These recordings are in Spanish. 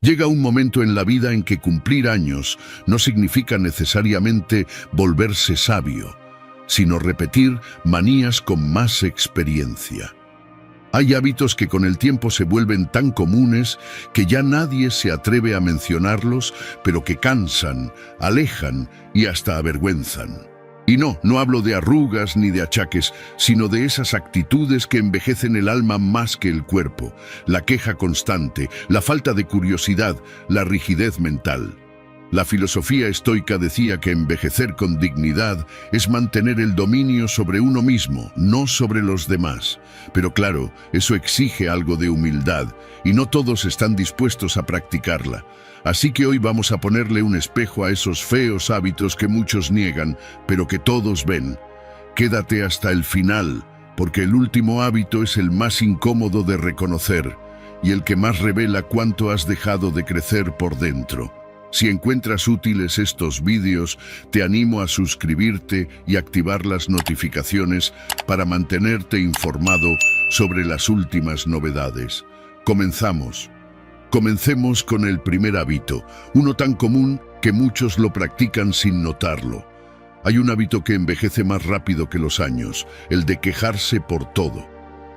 Llega un momento en la vida en que cumplir años no significa necesariamente volverse sabio, sino repetir manías con más experiencia. Hay hábitos que con el tiempo se vuelven tan comunes que ya nadie se atreve a mencionarlos, pero que cansan, alejan y hasta avergüenzan. Y no hablo de arrugas ni de achaques, sino de esas actitudes que envejecen el alma más que el cuerpo, la queja constante, la falta de curiosidad, la rigidez mental. La filosofía estoica decía que envejecer con dignidad es mantener el dominio sobre uno mismo, no sobre los demás. Pero claro, eso exige algo de humildad, y no todos están dispuestos a practicarla. Así que hoy vamos a ponerle un espejo a esos feos hábitos que muchos niegan, pero que todos ven. Quédate hasta el final, porque el último hábito es el más incómodo de reconocer, y el que más revela cuánto has dejado de crecer por dentro. Si encuentras útiles estos vídeos, te animo a suscribirte y activar las notificaciones para mantenerte informado sobre las últimas novedades. Comenzamos. Comencemos con el primer hábito, uno tan común que muchos lo practican sin notarlo. Hay un hábito que envejece más rápido que los años, el de quejarse por todo.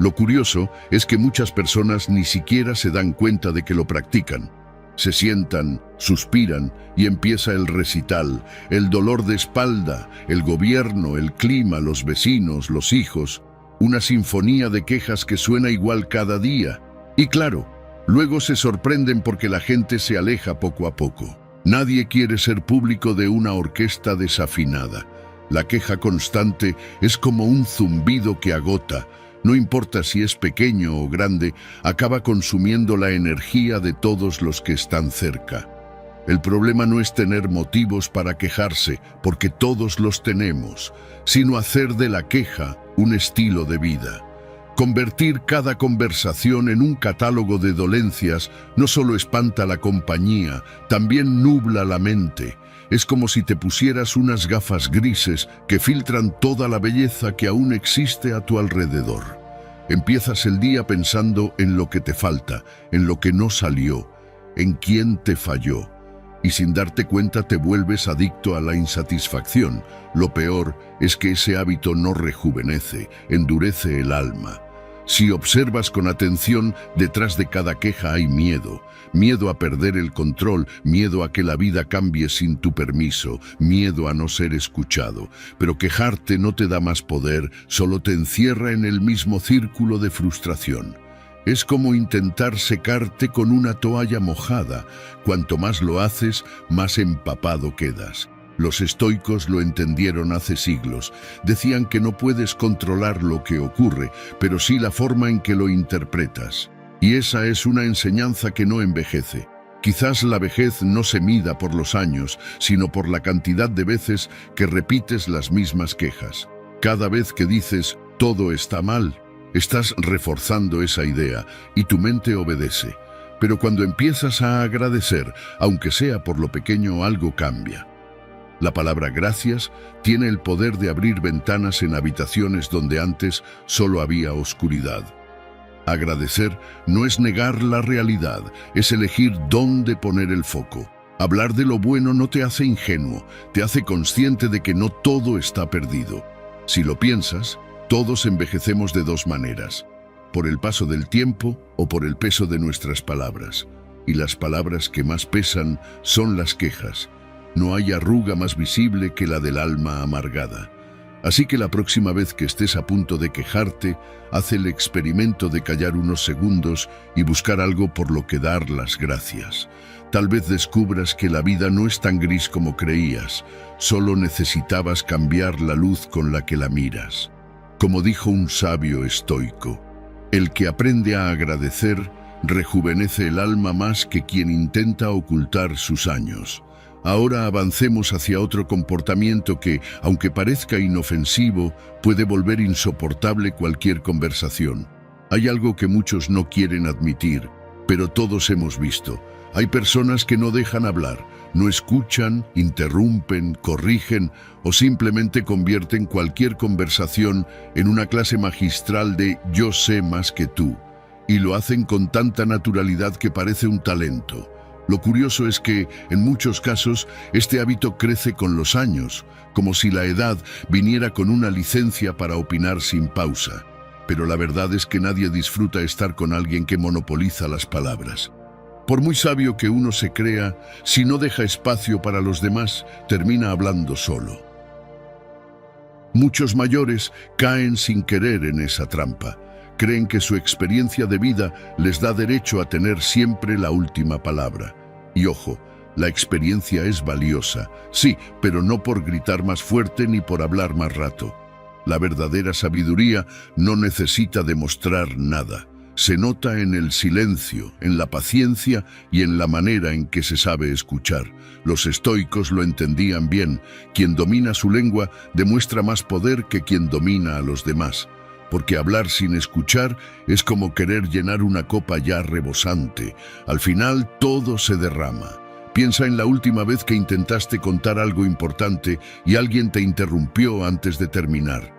Lo curioso es que muchas personas ni siquiera se dan cuenta de que lo practican. Se sientan, suspiran y empieza el recital, el dolor de espalda, el gobierno, el clima, los vecinos, los hijos, una sinfonía de quejas que suena igual cada día. Y claro, luego se sorprenden porque la gente se aleja poco a poco. Nadie quiere ser público de una orquesta desafinada. La queja constante es como un zumbido que agota. No importa si es pequeño o grande, acaba consumiendo la energía de todos los que están cerca. El problema no es tener motivos para quejarse, porque todos los tenemos, sino hacer de la queja un estilo de vida. Convertir cada conversación en un catálogo de dolencias no solo espanta la compañía, también nubla la mente. Es como si te pusieras unas gafas grises que filtran toda la belleza que aún existe a tu alrededor. Empiezas el día pensando en lo que te falta, en lo que no salió, en quién te falló. Y sin darte cuenta te vuelves adicto a la insatisfacción. Lo peor es que ese hábito no rejuvenece, endurece el alma. Si observas con atención, detrás de cada queja hay miedo. Miedo a perder el control, miedo a que la vida cambie sin tu permiso, miedo a no ser escuchado. Pero quejarte no te da más poder, solo te encierra en el mismo círculo de frustración. Es como intentar secarte con una toalla mojada. Cuanto más lo haces, más empapado quedas. Los estoicos lo entendieron hace siglos. Decían que no puedes controlar lo que ocurre, pero sí la forma en que lo interpretas. Y esa es una enseñanza que no envejece. Quizás la vejez no se mida por los años, sino por la cantidad de veces que repites las mismas quejas. Cada vez que dices, todo está mal, estás reforzando esa idea y tu mente obedece. Pero cuando empiezas a agradecer, aunque sea por lo pequeño, algo cambia. La palabra gracias tiene el poder de abrir ventanas en habitaciones donde antes solo había oscuridad. Agradecer no es negar la realidad, es elegir dónde poner el foco. Hablar de lo bueno no te hace ingenuo, te hace consciente de que no todo está perdido. Si lo piensas, todos envejecemos de dos maneras, por el paso del tiempo o por el peso de nuestras palabras. Y las palabras que más pesan son las quejas. No hay arruga más visible que la del alma amargada. Así que la próxima vez que estés a punto de quejarte, haz el experimento de callar unos segundos y buscar algo por lo que dar las gracias. Tal vez descubras que la vida no es tan gris como creías, solo necesitabas cambiar la luz con la que la miras. Como dijo un sabio estoico, el que aprende a agradecer rejuvenece el alma más que quien intenta ocultar sus años. Ahora avancemos hacia otro comportamiento que, aunque parezca inofensivo, puede volver insoportable cualquier conversación. Hay algo que muchos no quieren admitir, pero todos hemos visto. Hay personas que no dejan hablar, no escuchan, interrumpen, corrigen o simplemente convierten cualquier conversación en una clase magistral de "yo sé más que tú", y lo hacen con tanta naturalidad que parece un talento. Lo curioso es que, en muchos casos, este hábito crece con los años, como si la edad viniera con una licencia para opinar sin pausa. Pero la verdad es que nadie disfruta estar con alguien que monopoliza las palabras. Por muy sabio que uno se crea, si no deja espacio para los demás, termina hablando solo. Muchos mayores caen sin querer en esa trampa. Creen que su experiencia de vida les da derecho a tener siempre la última palabra. Y ojo, la experiencia es valiosa, sí, pero no por gritar más fuerte ni por hablar más rato. La verdadera sabiduría no necesita demostrar nada. Se nota en el silencio, en la paciencia y en la manera en que se sabe escuchar. Los estoicos lo entendían bien. Quien domina su lengua demuestra más poder que quien domina a los demás. Porque hablar sin escuchar es como querer llenar una copa ya rebosante. Al final todo se derrama. Piensa en la última vez que intentaste contar algo importante y alguien te interrumpió antes de terminar.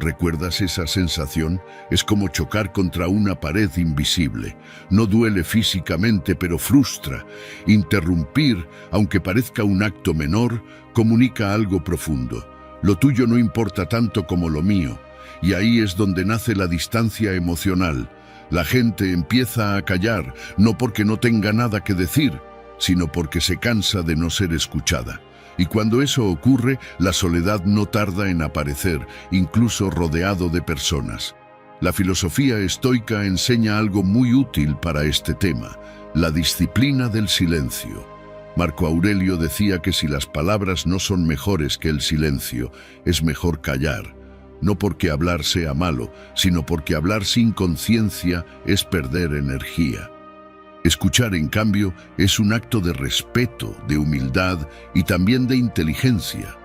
¿Recuerdas esa sensación? Es como chocar contra una pared invisible. No duele físicamente, pero frustra. Interrumpir, aunque parezca un acto menor, comunica algo profundo. Lo tuyo no importa tanto como lo mío. Y ahí es donde nace la distancia emocional. La gente empieza a callar, no porque no tenga nada que decir, sino porque se cansa de no ser escuchada. Y cuando eso ocurre, la soledad no tarda en aparecer, incluso rodeado de personas. La filosofía estoica enseña algo muy útil para este tema: la disciplina del silencio. Marco Aurelio decía que si las palabras no son mejores que el silencio, es mejor callar. No porque hablar sea malo, sino porque hablar sin conciencia es perder energía. Escuchar, en cambio, es un acto de respeto, de humildad y también de inteligencia.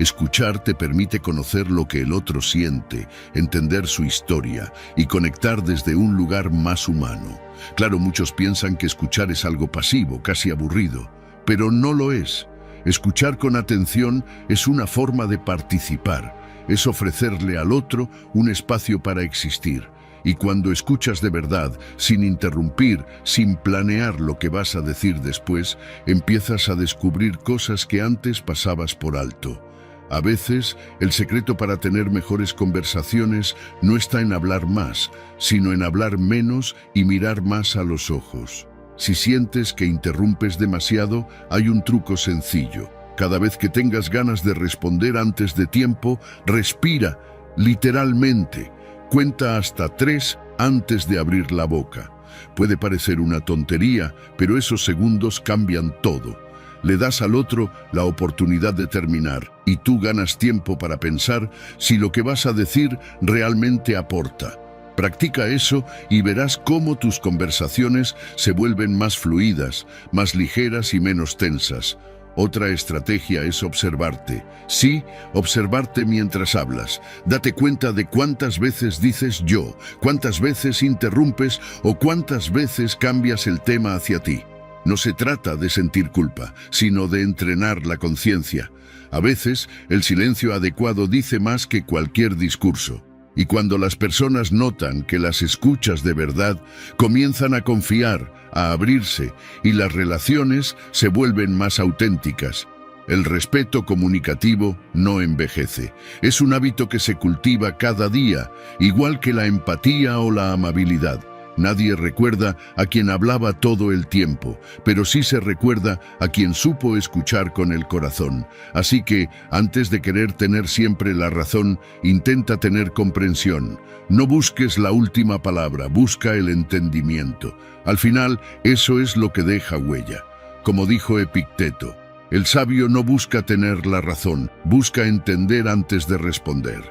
Escuchar te permite conocer lo que el otro siente, entender su historia y conectar desde un lugar más humano. Claro, muchos piensan que escuchar es algo pasivo, casi aburrido, pero no lo es. Escuchar con atención es una forma de participar, es ofrecerle al otro un espacio para existir. Y cuando escuchas de verdad, sin interrumpir, sin planear lo que vas a decir después, empiezas a descubrir cosas que antes pasabas por alto. A veces, el secreto para tener mejores conversaciones no está en hablar más, sino en hablar menos y mirar más a los ojos. Si sientes que interrumpes demasiado, hay un truco sencillo. Cada vez que tengas ganas de responder antes de tiempo, respira, literalmente. Cuenta hasta 3 antes de abrir la boca. Puede parecer una tontería, pero esos segundos cambian todo. Le das al otro la oportunidad de terminar y tú ganas tiempo para pensar si lo que vas a decir realmente aporta. Practica eso y verás cómo tus conversaciones se vuelven más fluidas, más ligeras y menos tensas. Otra estrategia es observarte. Sí, observarte mientras hablas. Date cuenta de cuántas veces dices yo, cuántas veces interrumpes o cuántas veces cambias el tema hacia ti. No se trata de sentir culpa, sino de entrenar la conciencia. A veces, el silencio adecuado dice más que cualquier discurso. Y cuando las personas notan que las escuchas de verdad, comienzan a confiar, a abrirse, y las relaciones se vuelven más auténticas. El respeto comunicativo no envejece. Es un hábito que se cultiva cada día, igual que la empatía o la amabilidad. Nadie recuerda a quien hablaba todo el tiempo, pero sí se recuerda a quien supo escuchar con el corazón. Así que, antes de querer tener siempre la razón, intenta tener comprensión. No busques la última palabra, busca el entendimiento. Al final, eso es lo que deja huella. Como dijo Epicteto, el sabio no busca tener la razón, busca entender antes de responder.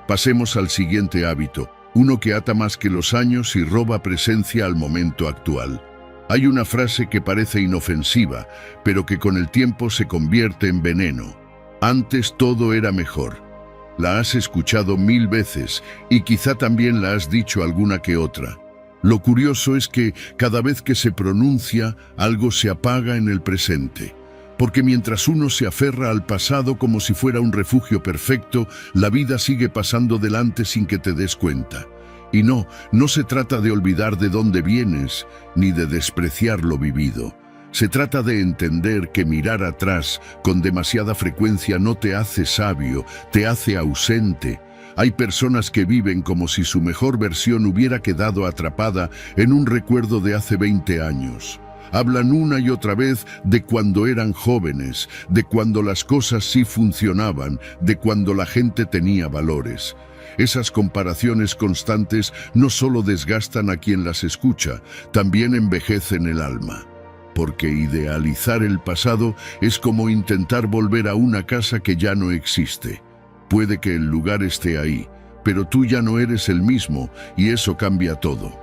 Pasemos al siguiente hábito. Uno que ata más que los años y roba presencia al momento actual. Hay una frase que parece inofensiva, pero que con el tiempo se convierte en veneno. Antes todo era mejor. La has escuchado 1000 veces y quizá también la has dicho alguna que otra. Lo curioso es que cada vez que se pronuncia, algo se apaga en el presente. Porque mientras uno se aferra al pasado como si fuera un refugio perfecto, la vida sigue pasando delante sin que te des cuenta. Y no se trata de olvidar de dónde vienes, ni de despreciar lo vivido. Se trata de entender que mirar atrás con demasiada frecuencia no te hace sabio, te hace ausente. Hay personas que viven como si su mejor versión hubiera quedado atrapada en un recuerdo de hace 20 años. Hablan una y otra vez de cuando eran jóvenes, de cuando las cosas sí funcionaban, de cuando la gente tenía valores. Esas comparaciones constantes no solo desgastan a quien las escucha, también envejecen el alma. Porque idealizar el pasado es como intentar volver a una casa que ya no existe. Puede que el lugar esté ahí, pero tú ya no eres el mismo y eso cambia todo.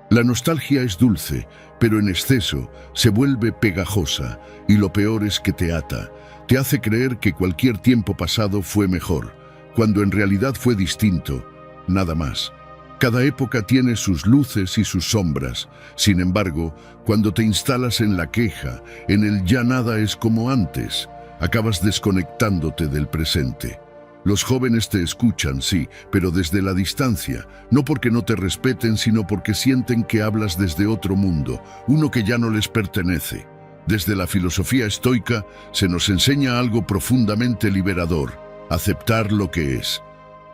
La nostalgia es dulce, pero en exceso se vuelve pegajosa y lo peor es que te ata. Te hace creer que cualquier tiempo pasado fue mejor, cuando en realidad fue distinto, nada más. Cada época tiene sus luces y sus sombras. Sin embargo, cuando te instalas en la queja, en el ya nada es como antes, acabas desconectándote del presente. Los jóvenes te escuchan, sí, pero desde la distancia, no porque no te respeten, sino porque sienten que hablas desde otro mundo, uno que ya no les pertenece. Desde la filosofía estoica se nos enseña algo profundamente liberador: aceptar lo que es.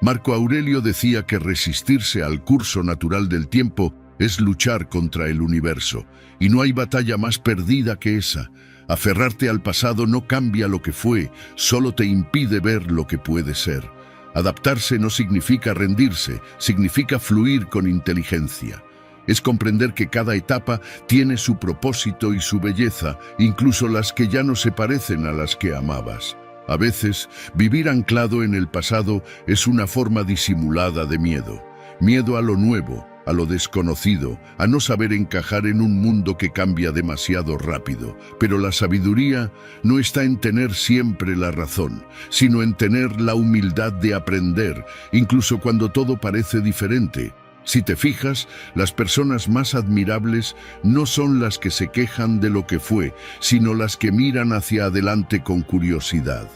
Marco Aurelio decía que resistirse al curso natural del tiempo es luchar contra el universo, y no hay batalla más perdida que esa. Aferrarte al pasado no cambia lo que fue, solo te impide ver lo que puede ser. Adaptarse no significa rendirse, significa fluir con inteligencia. Es comprender que cada etapa tiene su propósito y su belleza, incluso las que ya no se parecen a las que amabas. A veces, vivir anclado en el pasado es una forma disimulada de miedo. Miedo a lo nuevo, a lo desconocido, a no saber encajar en un mundo que cambia demasiado rápido. Pero la sabiduría no está en tener siempre la razón, sino en tener la humildad de aprender, incluso cuando todo parece diferente. Si te fijas, las personas más admirables no son las que se quejan de lo que fue, sino las que miran hacia adelante con curiosidad.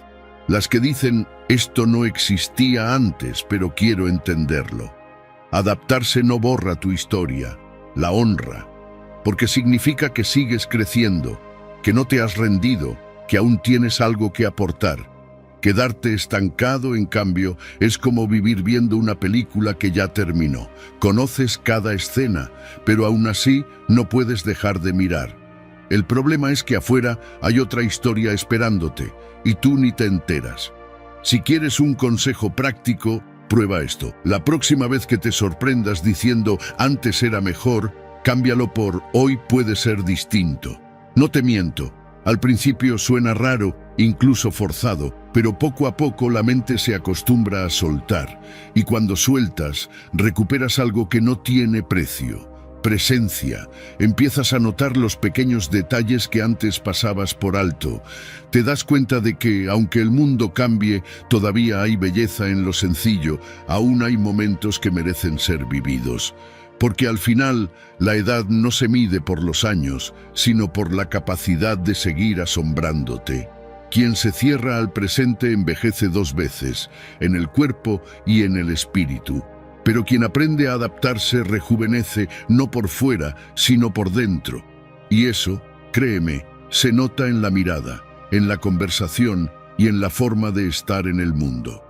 Las que dicen, esto no existía antes, pero quiero entenderlo. Adaptarse no borra tu historia, la honra, porque significa que sigues creciendo, que no te has rendido, que aún tienes algo que aportar. Quedarte estancado, en cambio, es como vivir viendo una película que ya terminó. Conoces cada escena, pero aún así no puedes dejar de mirar. El problema es que afuera hay otra historia esperándote, y tú ni te enteras. Si quieres un consejo práctico, prueba esto. La próxima vez que te sorprendas diciendo antes era mejor, cámbialo por hoy puede ser distinto. No te miento, al principio suena raro, incluso forzado, pero poco a poco la mente se acostumbra a soltar, y cuando sueltas, recuperas algo que no tiene precio. Presencia. Empiezas a notar los pequeños detalles que antes pasabas por alto. Te das cuenta de que, aunque el mundo cambie, todavía hay belleza en lo sencillo, aún hay momentos que merecen ser vividos. Porque al final, la edad no se mide por los años, sino por la capacidad de seguir asombrándote. Quien se cierra al presente envejece 2 veces, en el cuerpo y en el espíritu. Pero quien aprende a adaptarse rejuvenece no por fuera, sino por dentro. Y eso, créeme, se nota en la mirada, en la conversación y en la forma de estar en el mundo.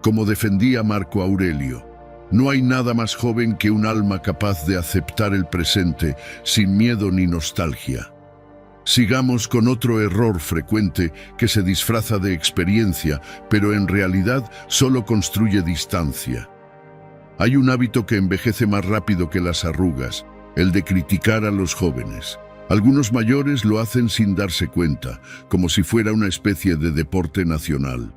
Como defendía Marco Aurelio, no hay nada más joven que un alma capaz de aceptar el presente sin miedo ni nostalgia. Sigamos con otro error frecuente que se disfraza de experiencia, pero en realidad solo construye distancia. Hay un hábito que envejece más rápido que las arrugas, el de criticar a los jóvenes. Algunos mayores lo hacen sin darse cuenta, como si fuera una especie de deporte nacional.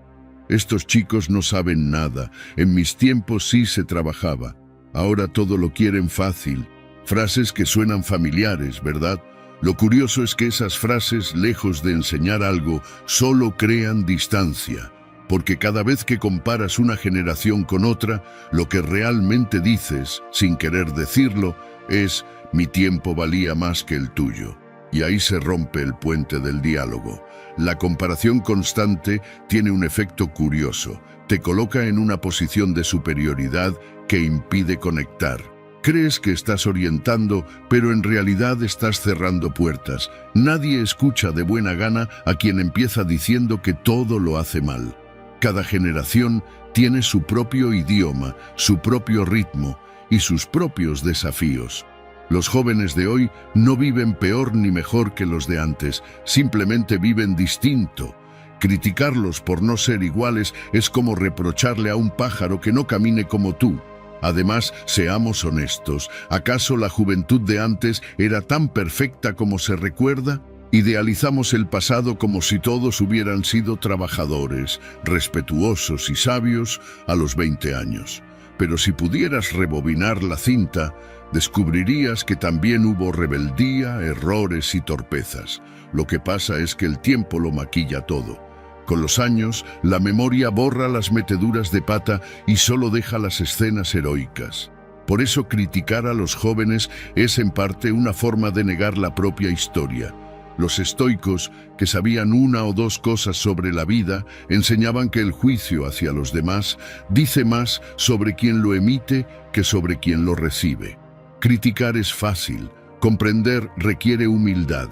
Estos chicos no saben nada, en mis tiempos sí se trabajaba, ahora todo lo quieren fácil. Frases que suenan familiares, ¿verdad? Lo curioso es que esas frases, lejos de enseñar algo, solo crean distancia. Porque cada vez que comparas una generación con otra, lo que realmente dices, sin querer decirlo, es «mi tiempo valía más que el tuyo». Y ahí se rompe el puente del diálogo. La comparación constante tiene un efecto curioso. Te coloca en una posición de superioridad que impide conectar. Crees que estás orientando, pero en realidad estás cerrando puertas. Nadie escucha de buena gana a quien empieza diciendo que todo lo hace mal. Cada generación tiene su propio idioma, su propio ritmo y sus propios desafíos. Los jóvenes de hoy no viven peor ni mejor que los de antes, simplemente viven distinto. Criticarlos por no ser iguales es como reprocharle a un pájaro que no camine como tú. Además, seamos honestos, ¿acaso la juventud de antes era tan perfecta como se recuerda? Idealizamos el pasado como si todos hubieran sido trabajadores, respetuosos y sabios a los 20 años. Pero si pudieras rebobinar la cinta, descubrirías que también hubo rebeldía, errores y torpezas. Lo que pasa es que el tiempo lo maquilla todo. Con los años, la memoria borra las meteduras de pata y solo deja las escenas heroicas. Por eso criticar a los jóvenes es en parte una forma de negar la propia historia. Los estoicos, que sabían una o dos cosas sobre la vida, enseñaban que el juicio hacia los demás dice más sobre quien lo emite que sobre quien lo recibe. Criticar es fácil, comprender requiere humildad.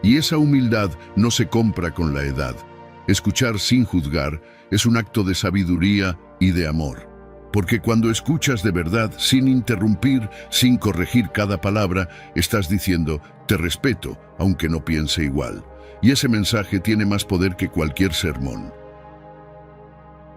Y esa humildad no se compra con la edad. Escuchar sin juzgar es un acto de sabiduría y de amor. Porque cuando escuchas de verdad, sin interrumpir, sin corregir cada palabra, estás diciendo, te respeto, aunque no piense igual. Y ese mensaje tiene más poder que cualquier sermón.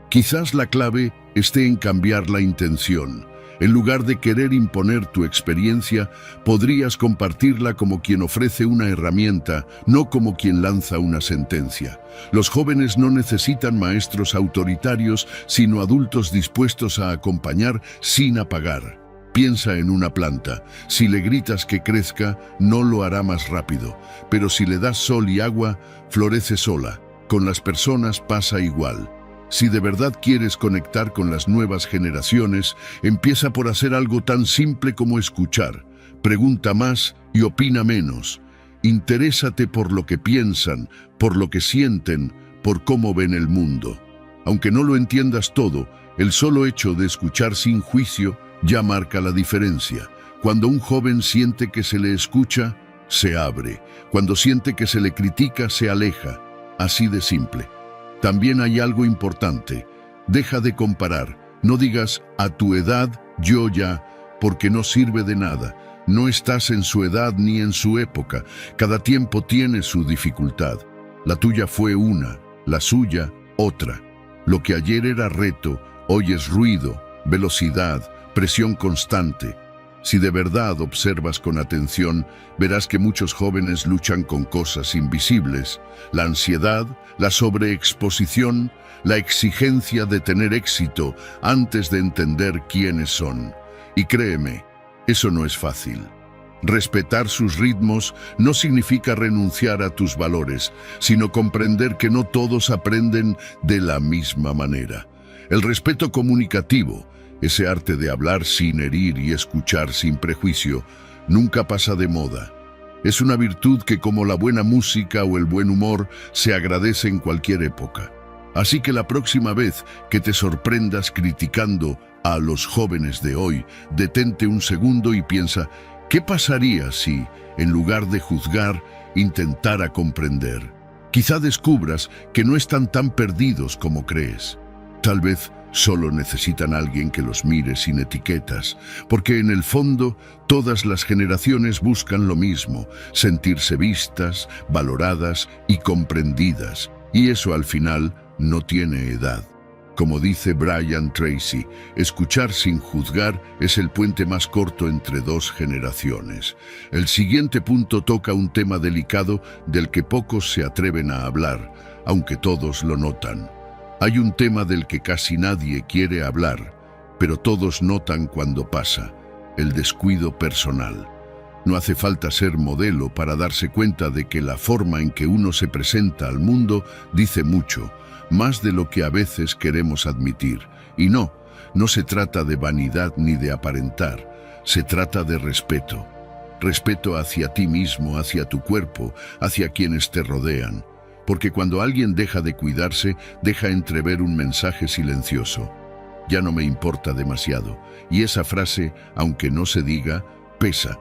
Quizás la clave esté en cambiar la intención. En lugar de querer imponer tu experiencia, podrías compartirla como quien ofrece una herramienta, no como quien lanza una sentencia. Los jóvenes no necesitan maestros autoritarios, sino adultos dispuestos a acompañar sin apagar. Piensa en una planta. Si le gritas que crezca, no lo hará más rápido. Pero si le das sol y agua, florece sola. Con las personas pasa igual. Si de verdad quieres conectar con las nuevas generaciones, empieza por hacer algo tan simple como escuchar. Pregunta más y opina menos. Interésate por lo que piensan, por lo que sienten, por cómo ven el mundo. Aunque no lo entiendas todo, el solo hecho de escuchar sin juicio ya marca la diferencia. Cuando un joven siente que se le escucha, se abre. Cuando siente que se le critica, se aleja. Así de simple. También hay algo importante. Deja de comparar. No digas, a tu edad, yo ya, porque no sirve de nada. No estás en su edad ni en su época. Cada tiempo tiene su dificultad. La tuya fue una, la suya otra. Lo que ayer era reto, hoy es ruido, velocidad, presión constante. Si de verdad observas con atención, verás que muchos jóvenes luchan con cosas invisibles. La ansiedad, la sobreexposición, la exigencia de tener éxito antes de entender quiénes son. Y créeme, eso no es fácil. Respetar sus ritmos no significa renunciar a tus valores, sino comprender que no todos aprenden de la misma manera. El respeto comunicativo, ese arte de hablar sin herir y escuchar sin prejuicio, nunca pasa de moda. Es una virtud que, como la buena música o el buen humor, se agradece en cualquier época. Así que la próxima vez que te sorprendas criticando a los jóvenes de hoy, detente un segundo y piensa, ¿qué pasaría si, en lugar de juzgar, intentara comprender? Quizá descubras que no están tan perdidos como crees. Tal vez solo necesitan a alguien que los mire sin etiquetas, porque en el fondo todas las generaciones buscan lo mismo, sentirse vistas, valoradas y comprendidas, y eso al final no tiene edad. Como dice Brian Tracy, escuchar sin juzgar es el puente más corto entre dos generaciones. El siguiente punto toca un tema delicado del que pocos se atreven a hablar, aunque todos lo notan. Hay un tema del que casi nadie quiere hablar, pero todos notan cuando pasa: el descuido personal. No hace falta ser modelo para darse cuenta de que la forma en que uno se presenta al mundo dice mucho, más de lo que a veces queremos admitir. Y no se trata de vanidad ni de aparentar, se trata de respeto. Respeto hacia ti mismo, hacia tu cuerpo, hacia quienes te rodean. Porque cuando alguien deja de cuidarse, deja entrever un mensaje silencioso. ya no me importa demasiado. Y esa frase, aunque no se diga, pesa.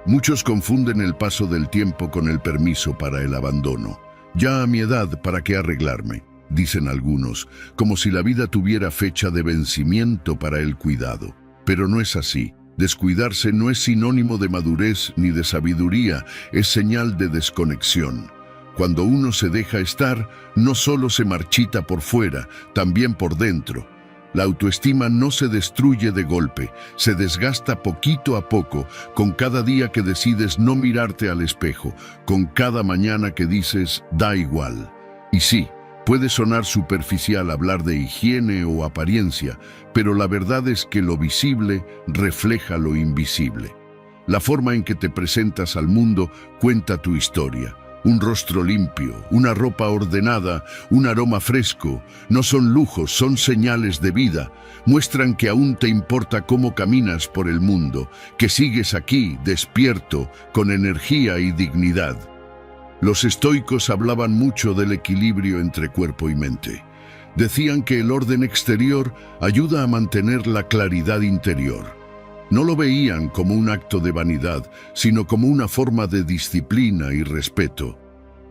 Muchos confunden el paso del tiempo con el permiso para el abandono. Ya a mi edad, ¿para qué arreglarme?, dicen algunos, como si la vida tuviera fecha de vencimiento para el cuidado. Pero no es así. Descuidarse no es sinónimo de madurez ni de sabiduría, es señal de desconexión. Cuando uno se deja estar, no solo se marchita por fuera, también por dentro. La autoestima no se destruye de golpe, se desgasta poquito a poco, con cada día que decides no mirarte al espejo, con cada mañana que dices, da igual. Y sí, puede sonar superficial hablar de higiene o apariencia, pero la verdad es que lo visible refleja lo invisible. La forma en que te presentas al mundo cuenta tu historia. Un rostro limpio, una ropa ordenada, un aroma fresco, no son lujos, son señales de vida. Muestran que aún te importa cómo caminas por el mundo, que sigues aquí, despierto, con energía y dignidad. Los estoicos hablaban mucho del equilibrio entre cuerpo y mente. Decían que el orden exterior ayuda a mantener la claridad interior. No lo veían como un acto de vanidad, sino como una forma de disciplina y respeto.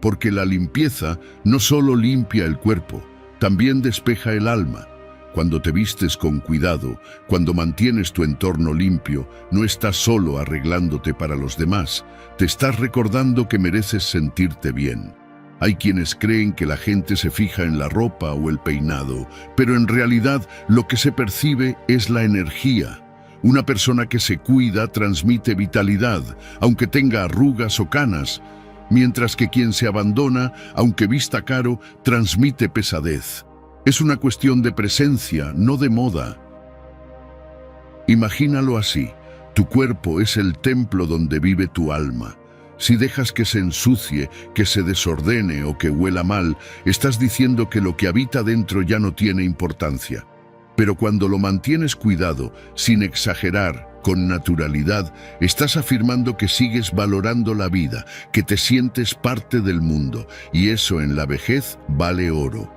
Porque la limpieza no solo limpia el cuerpo, también despeja el alma. Cuando te vistes con cuidado, cuando mantienes tu entorno limpio, no estás solo arreglándote para los demás, te estás recordando que mereces sentirte bien. Hay quienes creen que la gente se fija en la ropa o el peinado, pero en realidad lo que se percibe es la energía. Una persona que se cuida transmite vitalidad, aunque tenga arrugas o canas, mientras que quien se abandona, aunque vista caro, transmite pesadez. Es una cuestión de presencia, no de moda. Imagínalo así, tu cuerpo es el templo donde vive tu alma. Si dejas que se ensucie, que se desordene o que huela mal, estás diciendo que lo que habita dentro ya no tiene importancia. Pero cuando lo mantienes cuidado, sin exagerar, con naturalidad, estás afirmando que sigues valorando la vida, que te sientes parte del mundo, y eso en la vejez vale oro.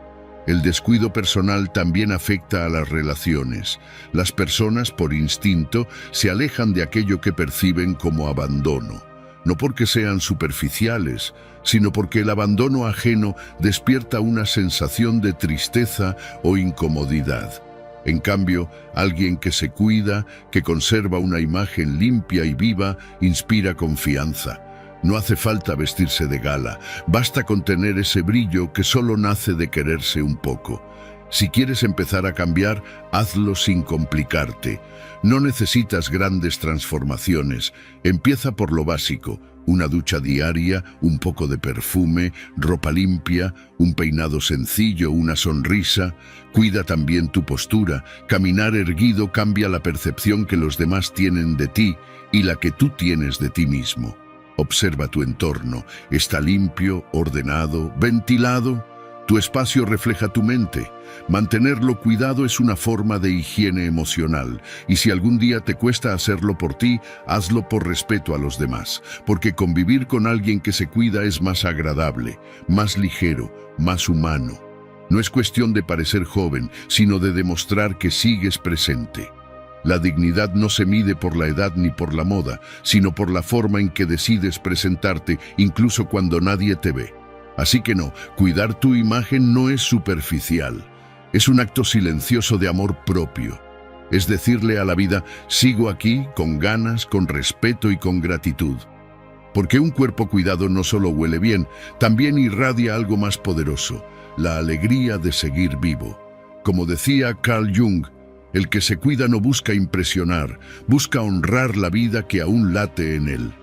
El descuido personal también afecta a las relaciones. Las personas, por instinto, se alejan de aquello que perciben como abandono. No porque sean superficiales, sino porque el abandono ajeno despierta una sensación de tristeza o incomodidad. En cambio, alguien que se cuida, que conserva una imagen limpia y viva, inspira confianza. No hace falta vestirse de gala, basta con tener ese brillo que solo nace de quererse un poco. Si quieres empezar a cambiar, hazlo sin complicarte. No necesitas grandes transformaciones, empieza por lo básico. Una ducha diaria, un poco de perfume, ropa limpia, un peinado sencillo, una sonrisa. Cuida también tu postura. Caminar erguido cambia la percepción que los demás tienen de ti y la que tú tienes de ti mismo. Observa tu entorno. ¿Está limpio, ordenado, ventilado? Tu espacio refleja tu mente. Mantenerlo cuidado es una forma de higiene emocional, y si algún día te cuesta hacerlo por ti, hazlo por respeto a los demás, porque convivir con alguien que se cuida es más agradable, más ligero, más humano. No es cuestión de parecer joven, sino de demostrar que sigues presente. La dignidad no se mide por la edad ni por la moda, sino por la forma en que decides presentarte, incluso cuando nadie te ve. Así que no, cuidar tu imagen no es superficial. Es un acto silencioso de amor propio. Es decirle a la vida, sigo aquí, con ganas, con respeto y con gratitud. Porque un cuerpo cuidado no solo huele bien, también irradia algo más poderoso, la alegría de seguir vivo. Como decía Carl Jung, el que se cuida no busca impresionar, busca honrar la vida que aún late en él.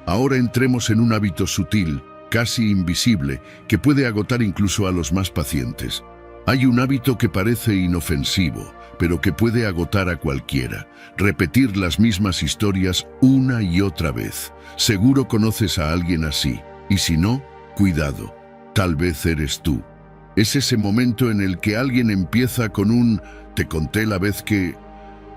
Ahora entremos en un hábito sutil, casi invisible, que puede agotar incluso a los más pacientes. Hay un hábito que parece inofensivo, pero que puede agotar a cualquiera. Repetir las mismas historias una y otra vez. Seguro conoces a alguien así, y si no, cuidado, tal vez eres tú. Es ese momento en el que alguien empieza con un «te conté la vez que...»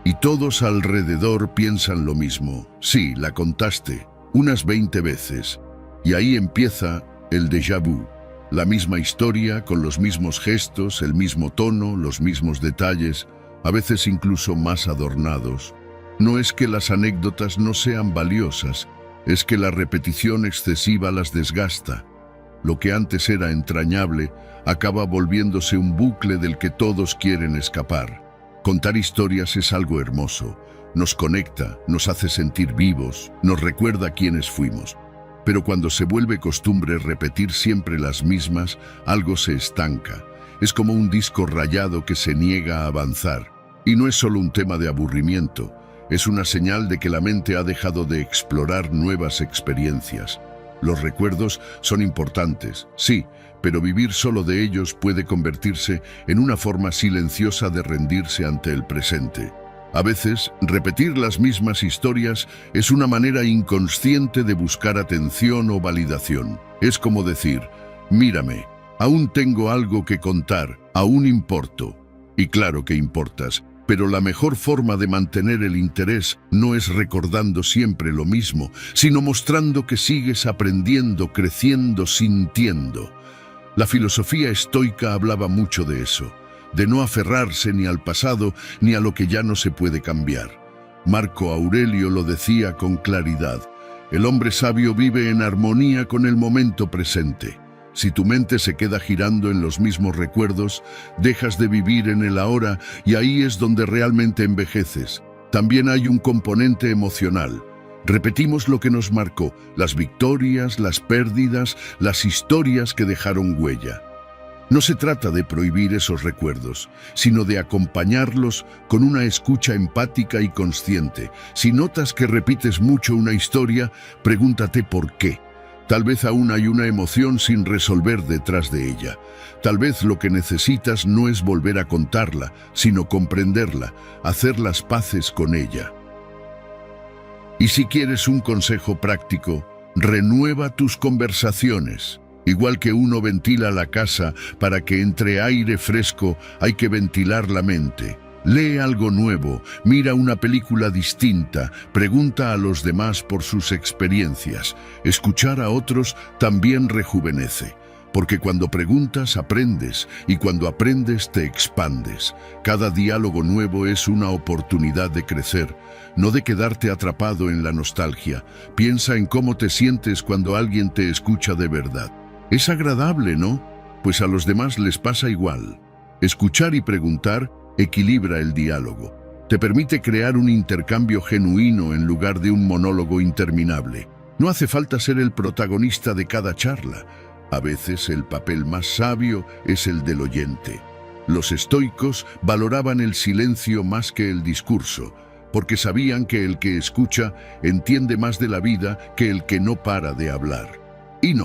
y todos alrededor piensan lo mismo. Sí, la contaste, unas 20 veces. Y ahí empieza el déjà vu. La misma historia, con los mismos gestos, el mismo tono, los mismos detalles. a veces incluso más adornados. No es que las anécdotas no sean valiosas, es que la repetición excesiva las desgasta. Lo que antes era entrañable acaba volviéndose un bucle del que todos quieren escapar. Contar historias es algo hermoso. Nos conecta, nos hace sentir vivos, nos recuerda quiénes fuimos. Pero cuando se vuelve costumbre repetir siempre las mismas, algo se estanca. Es como un disco rayado que se niega a avanzar. Y no es solo un tema de aburrimiento, es una señal de que la mente ha dejado de explorar nuevas experiencias. Los recuerdos son importantes, sí, pero vivir solo de ellos puede convertirse en una forma silenciosa de rendirse ante el presente. A veces, repetir las mismas historias es una manera inconsciente de buscar atención o validación. Es como decir, mírame, aún tengo algo que contar, aún importo. Y claro que importas, pero la mejor forma de mantener el interés no es recordando siempre lo mismo, sino mostrando que sigues aprendiendo, creciendo, sintiendo. La filosofía estoica hablaba mucho de eso, de no aferrarse ni al pasado ni a lo que ya no se puede cambiar. Marco Aurelio lo decía con claridad: el hombre sabio vive en armonía con el momento presente. Si tu mente se queda girando en los mismos recuerdos, dejas de vivir en el ahora y ahí es donde realmente envejeces. También hay un componente emocional. Repetimos lo que nos marcó, las victorias, las pérdidas, las historias que dejaron huella. No se trata de prohibir esos recuerdos, sino de acompañarlos con una escucha empática y consciente. Si notas que repites mucho una historia, pregúntate por qué. Tal vez aún hay una emoción sin resolver detrás de ella. Tal vez lo que necesitas no es volver a contarla, sino comprenderla, hacer las paces con ella. Y si quieres un consejo práctico, renueva tus conversaciones. Igual que uno ventila la casa para que entre aire fresco, hay que ventilar la mente. Lee algo nuevo, mira una película distinta, pregunta a los demás por sus experiencias. Escuchar a otros también rejuvenece, porque cuando preguntas aprendes y cuando aprendes te expandes. Cada diálogo nuevo es una oportunidad de crecer, no de quedarte atrapado en la nostalgia. Piensa en cómo te sientes cuando alguien te escucha de verdad. Es agradable, ¿no? Pues a los demás les pasa igual. Escuchar y preguntar equilibra el diálogo. Te permite crear un intercambio genuino en lugar de un monólogo interminable. No hace falta ser el protagonista de cada charla. A veces el papel más sabio es el del oyente. Los estoicos valoraban el silencio más que el discurso, porque sabían que el que escucha entiende más de la vida que el que no para de hablar. Y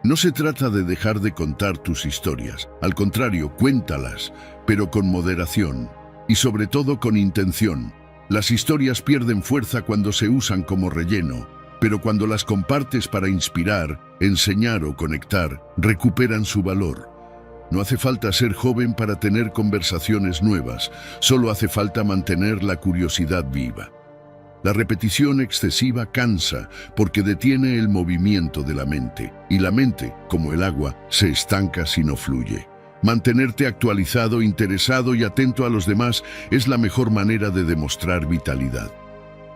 no se trata de dejar de contar tus historias. Al contrario, cuéntalas, pero con moderación y sobre todo con intención. Las historias pierden fuerza cuando se usan como relleno, pero cuando las compartes para inspirar, enseñar o conectar, recuperan su valor. No hace falta ser joven para tener conversaciones nuevas, solo hace falta mantener la curiosidad viva. La repetición excesiva cansa porque detiene el movimiento de la mente, y la mente, como el agua, se estanca si no fluye. Mantenerte actualizado, interesado y atento a los demás es la mejor manera de demostrar vitalidad.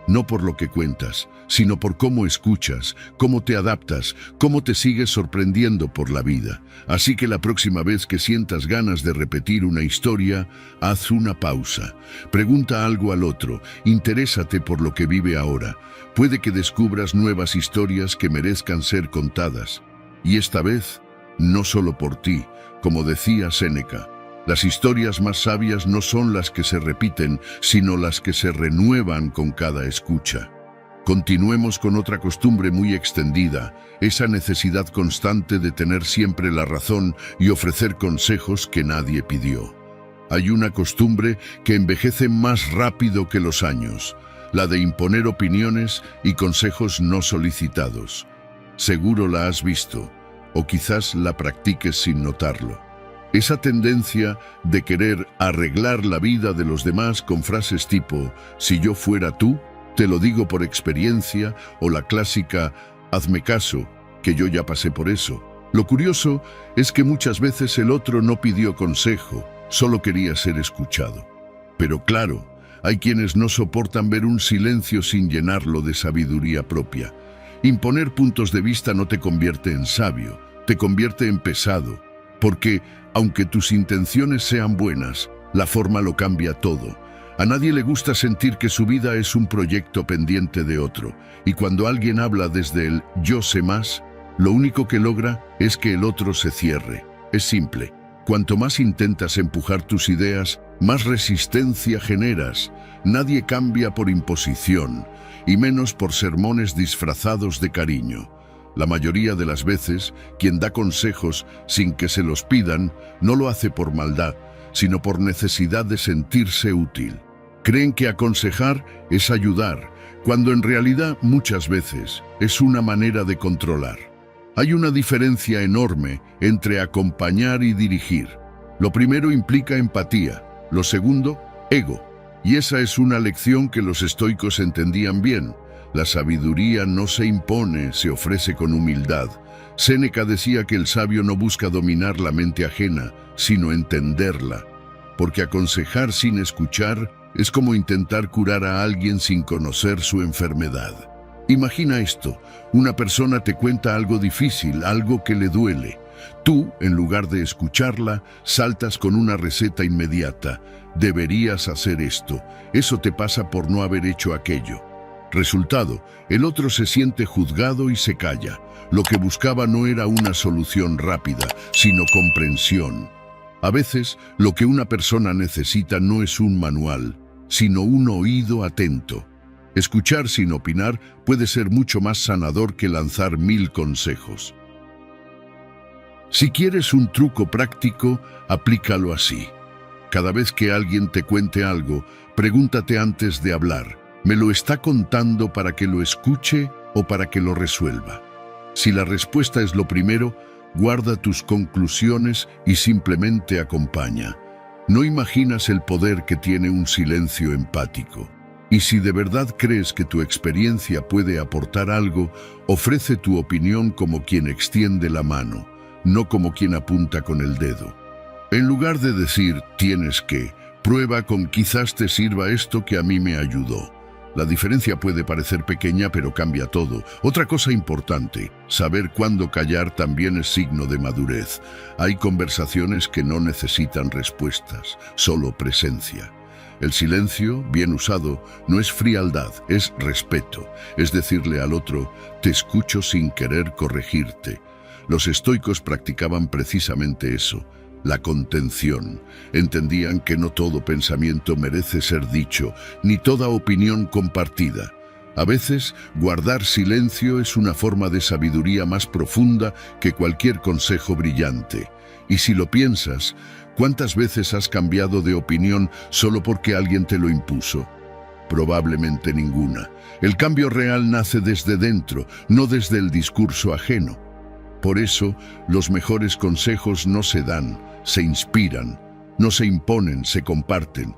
No por lo que cuentas, sino por cómo escuchas, cómo te adaptas, cómo te sigues sorprendiendo por la vida. Así que la próxima vez que sientas ganas de repetir una historia, haz una pausa. Pregunta algo al otro, interésate por lo que vive ahora. Puede que descubras nuevas historias que merezcan ser contadas. Y esta vez, no solo por ti, como decía Séneca. Las historias más sabias no son las que se repiten, sino las que se renuevan con cada escucha. Continuemos con otra costumbre muy extendida, esa necesidad constante de tener siempre la razón y ofrecer consejos que nadie pidió. Hay una costumbre que envejece más rápido que los años, la de imponer opiniones y consejos no solicitados. Seguro la has visto, o quizás la practiques sin notarlo. Esa tendencia de querer arreglar la vida de los demás con frases tipo «si yo fuera tú, te lo digo por experiencia» o la clásica «hazme caso, que yo ya pasé por eso». Lo curioso es que muchas veces el otro no pidió consejo, solo quería ser escuchado. Pero claro, hay quienes no soportan ver un silencio sin llenarlo de sabiduría propia. Imponer puntos de vista no te convierte en sabio, te convierte en pesado, porque, aunque tus intenciones sean buenas, la forma lo cambia todo. A nadie le gusta sentir que su vida es un proyecto pendiente de otro, y cuando alguien habla desde el yo sé más, lo único que logra es que el otro se cierre. Es simple. Cuanto más intentas empujar tus ideas, más resistencia generas. Nadie cambia por imposición, y menos por sermones disfrazados de cariño. La mayoría de las veces, quien da consejos sin que se los pidan, no lo hace por maldad, sino por necesidad de sentirse útil. Creen que aconsejar es ayudar, cuando en realidad muchas veces es una manera de controlar. Hay una diferencia enorme entre acompañar y dirigir. Lo primero implica empatía, lo segundo, ego. Y esa es una lección que los estoicos entendían bien. La sabiduría no se impone, se ofrece con humildad. Séneca decía que el sabio no busca dominar la mente ajena, sino entenderla. Porque aconsejar sin escuchar es como intentar curar a alguien sin conocer su enfermedad. Imagina esto, una persona te cuenta algo difícil, algo que le duele. Tú, en lugar de escucharla, saltas con una receta inmediata. Deberías hacer esto. Eso te pasa por no haber hecho aquello. Resultado, el otro se siente juzgado y se calla. Lo que buscaba no era una solución rápida, sino comprensión. A veces, lo que una persona necesita no es un manual, sino un oído atento. Escuchar sin opinar puede ser mucho más sanador que lanzar 1000 consejos. Si quieres un truco práctico, aplícalo así. Cada vez que alguien te cuente algo, pregúntate antes de hablar, ¿me lo está contando para que lo escuche o para que lo resuelva? Si la respuesta es lo primero, guarda tus conclusiones y simplemente acompaña. No imaginas el poder que tiene un silencio empático. Y si de verdad crees que tu experiencia puede aportar algo, ofrece tu opinión como quien extiende la mano, no como quien apunta con el dedo. En lugar de decir, tienes que, prueba con quizás te sirva esto que a mí me ayudó. La diferencia puede parecer pequeña, pero cambia todo. Otra cosa importante, saber cuándo callar también es signo de madurez. Hay conversaciones que no necesitan respuestas, solo presencia. El silencio, bien usado, no es frialdad, es respeto. Es decirle al otro, te escucho sin querer corregirte. Los estoicos practicaban precisamente eso, la contención. Entendían que no todo pensamiento merece ser dicho, ni toda opinión compartida. A veces, guardar silencio es una forma de sabiduría más profunda que cualquier consejo brillante. Y si lo piensas, ¿cuántas veces has cambiado de opinión solo porque alguien te lo impuso? Probablemente ninguna. El cambio real nace desde dentro, no desde el discurso ajeno. Por eso, los mejores consejos no se dan, se inspiran, no se imponen, se comparten.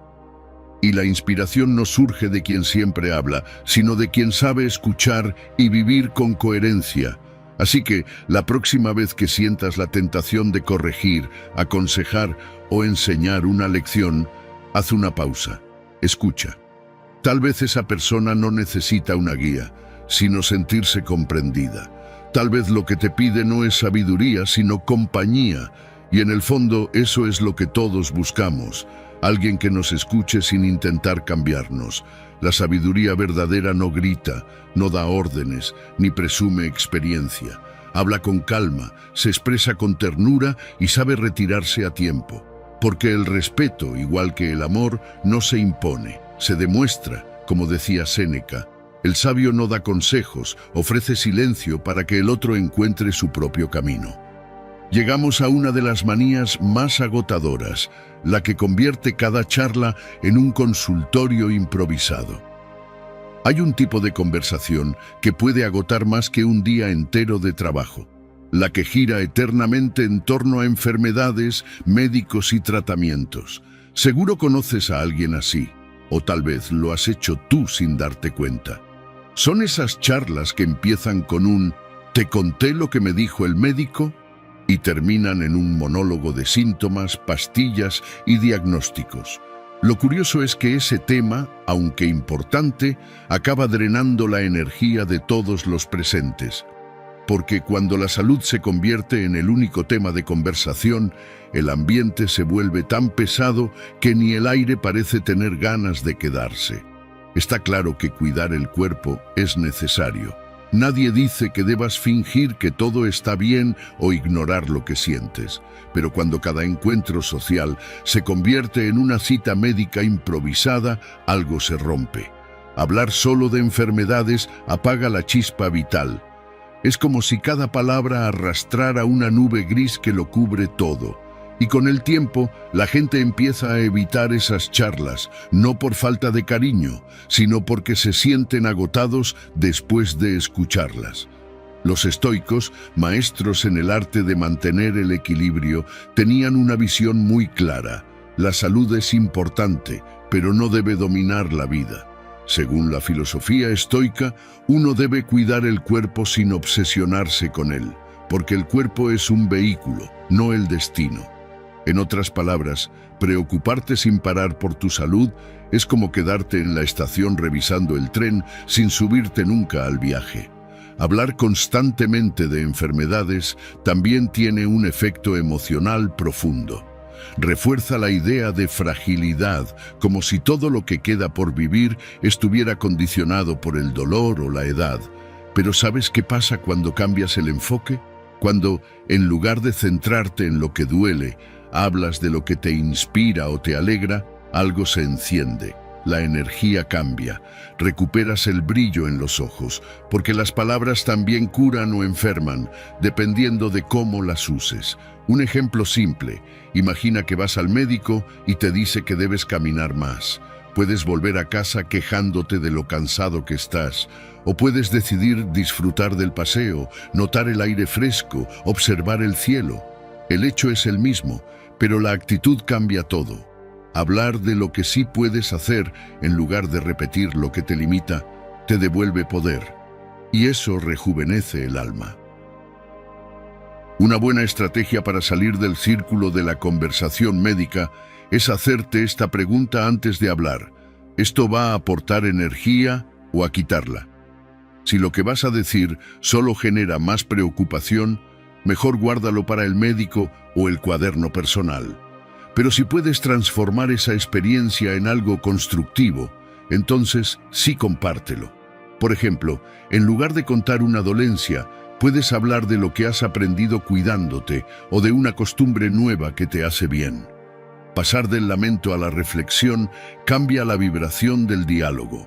Y la inspiración no surge de quien siempre habla, sino de quien sabe escuchar y vivir con coherencia. Así que, la próxima vez que sientas la tentación de corregir, aconsejar o enseñar una lección, haz una pausa, escucha. Tal vez esa persona no necesita una guía, sino sentirse comprendida. Tal vez lo que te pide no es sabiduría, sino compañía. Y en el fondo, eso es lo que todos buscamos. Alguien que nos escuche sin intentar cambiarnos. La sabiduría verdadera no grita, no da órdenes, ni presume experiencia. Habla con calma, se expresa con ternura y sabe retirarse a tiempo. Porque el respeto, igual que el amor, no se impone, se demuestra, como decía Séneca. El sabio no da consejos, ofrece silencio para que el otro encuentre su propio camino. Llegamos a una de las manías más agotadoras, la que convierte cada charla en un consultorio improvisado. Hay un tipo de conversación que puede agotar más que un día entero de trabajo, la que gira eternamente en torno a enfermedades, médicos y tratamientos. Seguro conoces a alguien así, o tal vez lo has hecho tú sin darte cuenta. Son esas charlas que empiezan con un «¿te conté lo que me dijo el médico?» y terminan en un monólogo de síntomas, pastillas y diagnósticos. Lo curioso es que ese tema, aunque importante, acaba drenando la energía de todos los presentes. Porque cuando la salud se convierte en el único tema de conversación, el ambiente se vuelve tan pesado que ni el aire parece tener ganas de quedarse. Está claro que cuidar el cuerpo es necesario. Nadie dice que debas fingir que todo está bien o ignorar lo que sientes, pero cuando cada encuentro social se convierte en una cita médica improvisada, algo se rompe. Hablar solo de enfermedades apaga la chispa vital. Es como si cada palabra arrastrara una nube gris que lo cubre todo. Y con el tiempo, la gente empieza a evitar esas charlas, no por falta de cariño, sino porque se sienten agotados después de escucharlas. Los estoicos, maestros en el arte de mantener el equilibrio, tenían una visión muy clara. La salud es importante, pero no debe dominar la vida. Según la filosofía estoica, uno debe cuidar el cuerpo sin obsesionarse con él, porque el cuerpo es un vehículo, no el destino. En otras palabras, preocuparte sin parar por tu salud es como quedarte en la estación revisando el tren sin subirte nunca al viaje. Hablar constantemente de enfermedades también tiene un efecto emocional profundo. Refuerza la idea de fragilidad, como si todo lo que queda por vivir estuviera condicionado por el dolor o la edad. Pero ¿sabes qué pasa cuando cambias el enfoque? Cuando, en lugar de centrarte en lo que duele, hablas de lo que te inspira o te alegra, algo se enciende, la energía cambia, recuperas el brillo en los ojos, porque las palabras también curan o enferman, dependiendo de cómo las uses. Un ejemplo simple, imagina que vas al médico y te dice que debes caminar más. Puedes volver a casa quejándote de lo cansado que estás, o puedes decidir disfrutar del paseo, notar el aire fresco, observar el cielo. El hecho es el mismo, pero la actitud cambia todo. Hablar de lo que sí puedes hacer en lugar de repetir lo que te limita, te devuelve poder, y eso rejuvenece el alma. Una buena estrategia para salir del círculo de la conversación médica es hacerte esta pregunta antes de hablar. ¿Esto va a aportar energía o a quitarla? Si lo que vas a decir solo genera más preocupación, mejor guárdalo para el médico o el cuaderno personal. Pero si puedes transformar esa experiencia en algo constructivo, entonces sí compártelo. Por ejemplo, en lugar de contar una dolencia, puedes hablar de lo que has aprendido cuidándote o de una costumbre nueva que te hace bien. Pasar del lamento a la reflexión cambia la vibración del diálogo.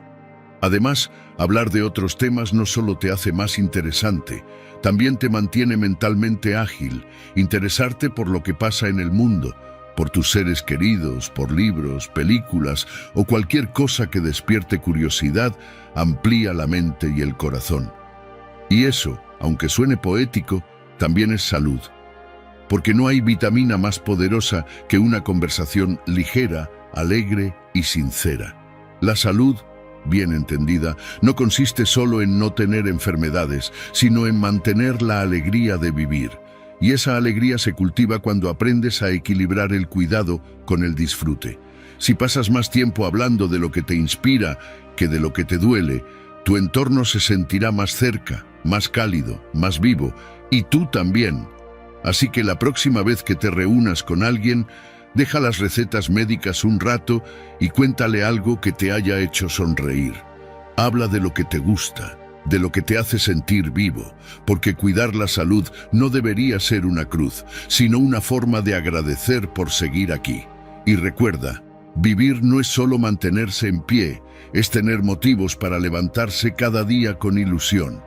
Además, hablar de otros temas no solo te hace más interesante, también te mantiene mentalmente ágil. Interesarte por lo que pasa en el mundo, por tus seres queridos, por libros, películas o cualquier cosa que despierte curiosidad, amplía la mente y el corazón. Y eso, aunque suene poético, también es salud. Porque no hay vitamina más poderosa que una conversación ligera, alegre y sincera. La salud, bien entendida, no consiste solo en no tener enfermedades, sino en mantener la alegría de vivir. Y esa alegría se cultiva cuando aprendes a equilibrar el cuidado con el disfrute. Si pasas más tiempo hablando de lo que te inspira que de lo que te duele, tu entorno se sentirá más cerca, más cálido, más vivo, y tú también. Así que la próxima vez que te reúnas con alguien, deja las recetas médicas un rato y cuéntale algo que te haya hecho sonreír. Habla de lo que te gusta, de lo que te hace sentir vivo, porque cuidar la salud no debería ser una cruz, sino una forma de agradecer por seguir aquí. Y recuerda, vivir no es solo mantenerse en pie, es tener motivos para levantarse cada día con ilusión.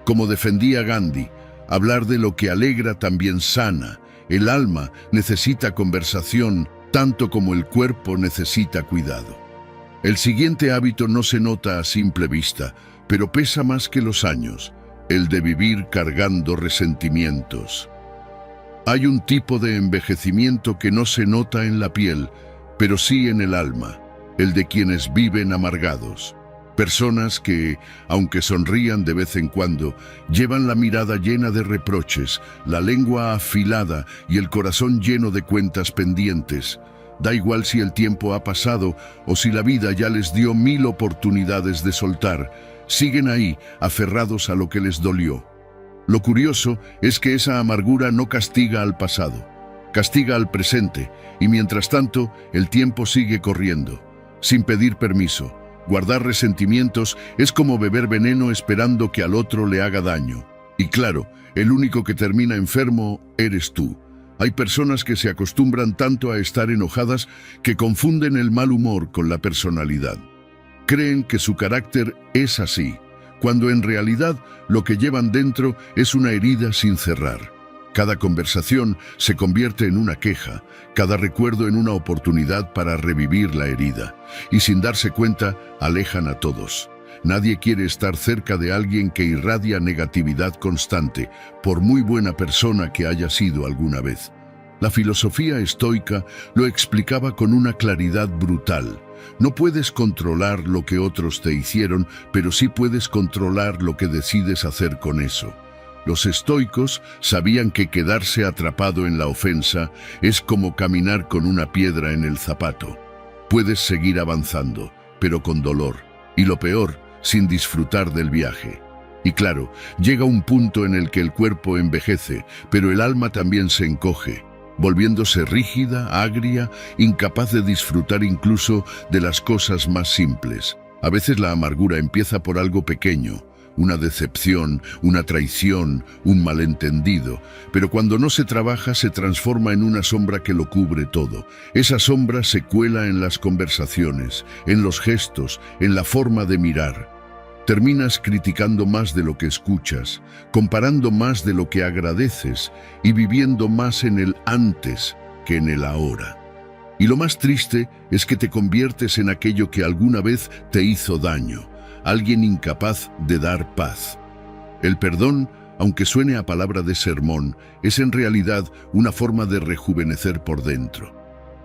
Como defendía Gandhi, hablar de lo que alegra también sana. El alma necesita conversación tanto como el cuerpo necesita cuidado. El siguiente hábito no se nota a simple vista, pero pesa más que los años, el de vivir cargando resentimientos. Hay un tipo de envejecimiento que no se nota en la piel, pero sí en el alma, el de quienes viven amargados. Personas que, aunque sonrían de vez en cuando, llevan la mirada llena de reproches, la lengua afilada y el corazón lleno de cuentas pendientes. Da igual si el tiempo ha pasado o si la vida ya les dio 1000 oportunidades de soltar. Siguen ahí, aferrados a lo que les dolió. Lo curioso es que esa amargura no castiga al pasado, castiga al presente, y mientras tanto el tiempo sigue corriendo, sin pedir permiso. Guardar resentimientos es como beber veneno esperando que al otro le haga daño. Y claro, el único que termina enfermo eres tú. Hay personas que se acostumbran tanto a estar enojadas que confunden el mal humor con la personalidad. Creen que su carácter es así, cuando en realidad lo que llevan dentro es una herida sin cerrar. Cada conversación se convierte en una queja, cada recuerdo en una oportunidad para revivir la herida, y sin darse cuenta, alejan a todos. Nadie quiere estar cerca de alguien que irradia negatividad constante, por muy buena persona que haya sido alguna vez. La filosofía estoica lo explicaba con una claridad brutal. No puedes controlar lo que otros te hicieron, pero sí puedes controlar lo que decides hacer con eso. Los estoicos sabían que quedarse atrapado en la ofensa es como caminar con una piedra en el zapato. Puedes seguir avanzando, pero con dolor, y lo peor, sin disfrutar del viaje. Y claro, llega un punto en el que el cuerpo envejece, pero el alma también se encoge, volviéndose rígida, agria, incapaz de disfrutar incluso de las cosas más simples. A veces la amargura empieza por algo pequeño, una decepción, una traición, un malentendido, pero cuando no se trabaja se transforma en una sombra que lo cubre todo. Esa sombra se cuela en las conversaciones, en los gestos, en la forma de mirar. Terminas criticando más de lo que escuchas, comparando más de lo que agradeces y viviendo más en el antes que en el ahora. Y lo más triste es que te conviertes en aquello que alguna vez te hizo daño, alguien incapaz de dar paz. El perdón, aunque suene a palabra de sermón, es en realidad una forma de rejuvenecer por dentro.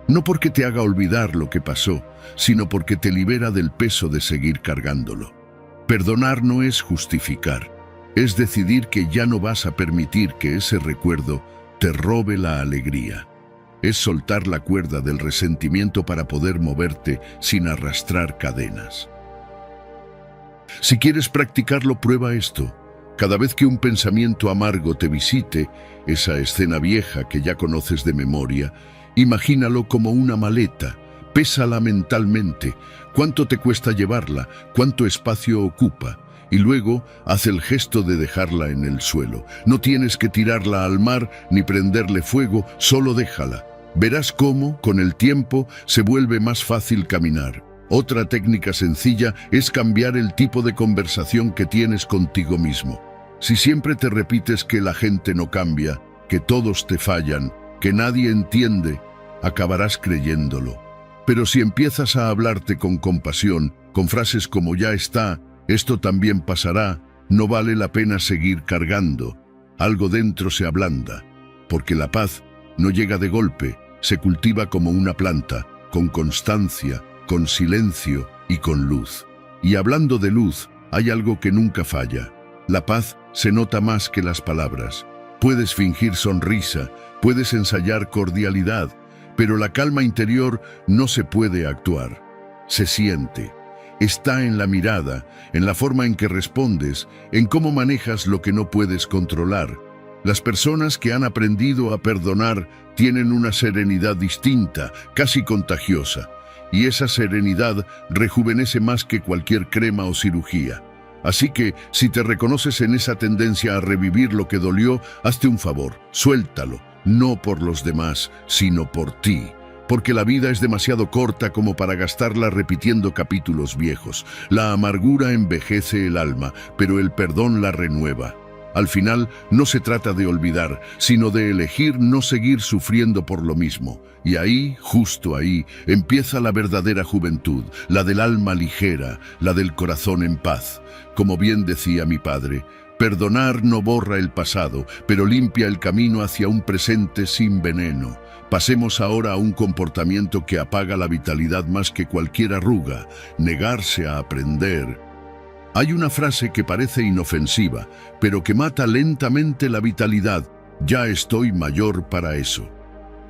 No porque te haga olvidar lo que pasó, sino porque te libera del peso de seguir cargándolo. Perdonar no es justificar, es decidir que ya no vas a permitir que ese recuerdo te robe la alegría. Es soltar la cuerda del resentimiento para poder moverte sin arrastrar cadenas. Si quieres practicarlo, prueba esto. Cada vez que un pensamiento amargo te visite, esa escena vieja que ya conoces de memoria, imagínalo como una maleta. Pésala mentalmente, cuánto te cuesta llevarla, cuánto espacio ocupa, y luego haz el gesto de dejarla en el suelo. No tienes que tirarla al mar ni prenderle fuego, solo déjala. Verás cómo, con el tiempo, se vuelve más fácil caminar. Otra técnica sencilla es cambiar el tipo de conversación que tienes contigo mismo. Si siempre te repites que la gente no cambia, que todos te fallan, que nadie entiende, acabarás creyéndolo. Pero si empiezas a hablarte con compasión, con frases como ya está, esto también pasará, no vale la pena seguir cargando. Algo dentro se ablanda, porque la paz no llega de golpe, se cultiva como una planta, con constancia, con silencio y con luz. Y hablando de luz, hay algo que nunca falla. La paz se nota más que las palabras. Puedes fingir sonrisa, puedes ensayar cordialidad, pero la calma interior no se puede actuar. Se siente. Está en la mirada, en la forma en que respondes, en cómo manejas lo que no puedes controlar. Las personas que han aprendido a perdonar tienen una serenidad distinta, casi contagiosa, y esa serenidad rejuvenece más que cualquier crema o cirugía. Así que, si te reconoces en esa tendencia a revivir lo que dolió, hazte un favor, suéltalo. No por los demás, sino por ti, porque la vida es demasiado corta como para gastarla repitiendo capítulos viejos. La amargura envejece el alma, pero el perdón la renueva. Al final, no se trata de olvidar, sino de elegir no seguir sufriendo por lo mismo. Y ahí, justo ahí, empieza la verdadera juventud, la del alma ligera, la del corazón en paz. Como bien decía mi padre, perdonar no borra el pasado, pero limpia el camino hacia un presente sin veneno. Pasemos ahora a un comportamiento que apaga la vitalidad más que cualquier arruga, negarse a aprender. Hay una frase que parece inofensiva, pero que mata lentamente la vitalidad. Ya estoy mayor para eso.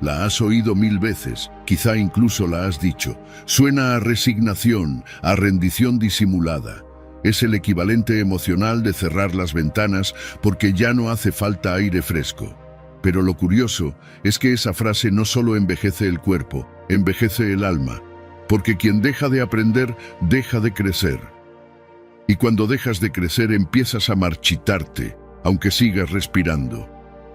La has oído 1000 veces, quizá incluso la has dicho. Suena a resignación, a rendición disimulada. Es el equivalente emocional de cerrar las ventanas porque ya no hace falta aire fresco. Pero lo curioso es que esa frase no solo envejece el cuerpo, envejece el alma. Porque quien deja de aprender, deja de crecer. Y cuando dejas de crecer empiezas a marchitarte, aunque sigas respirando.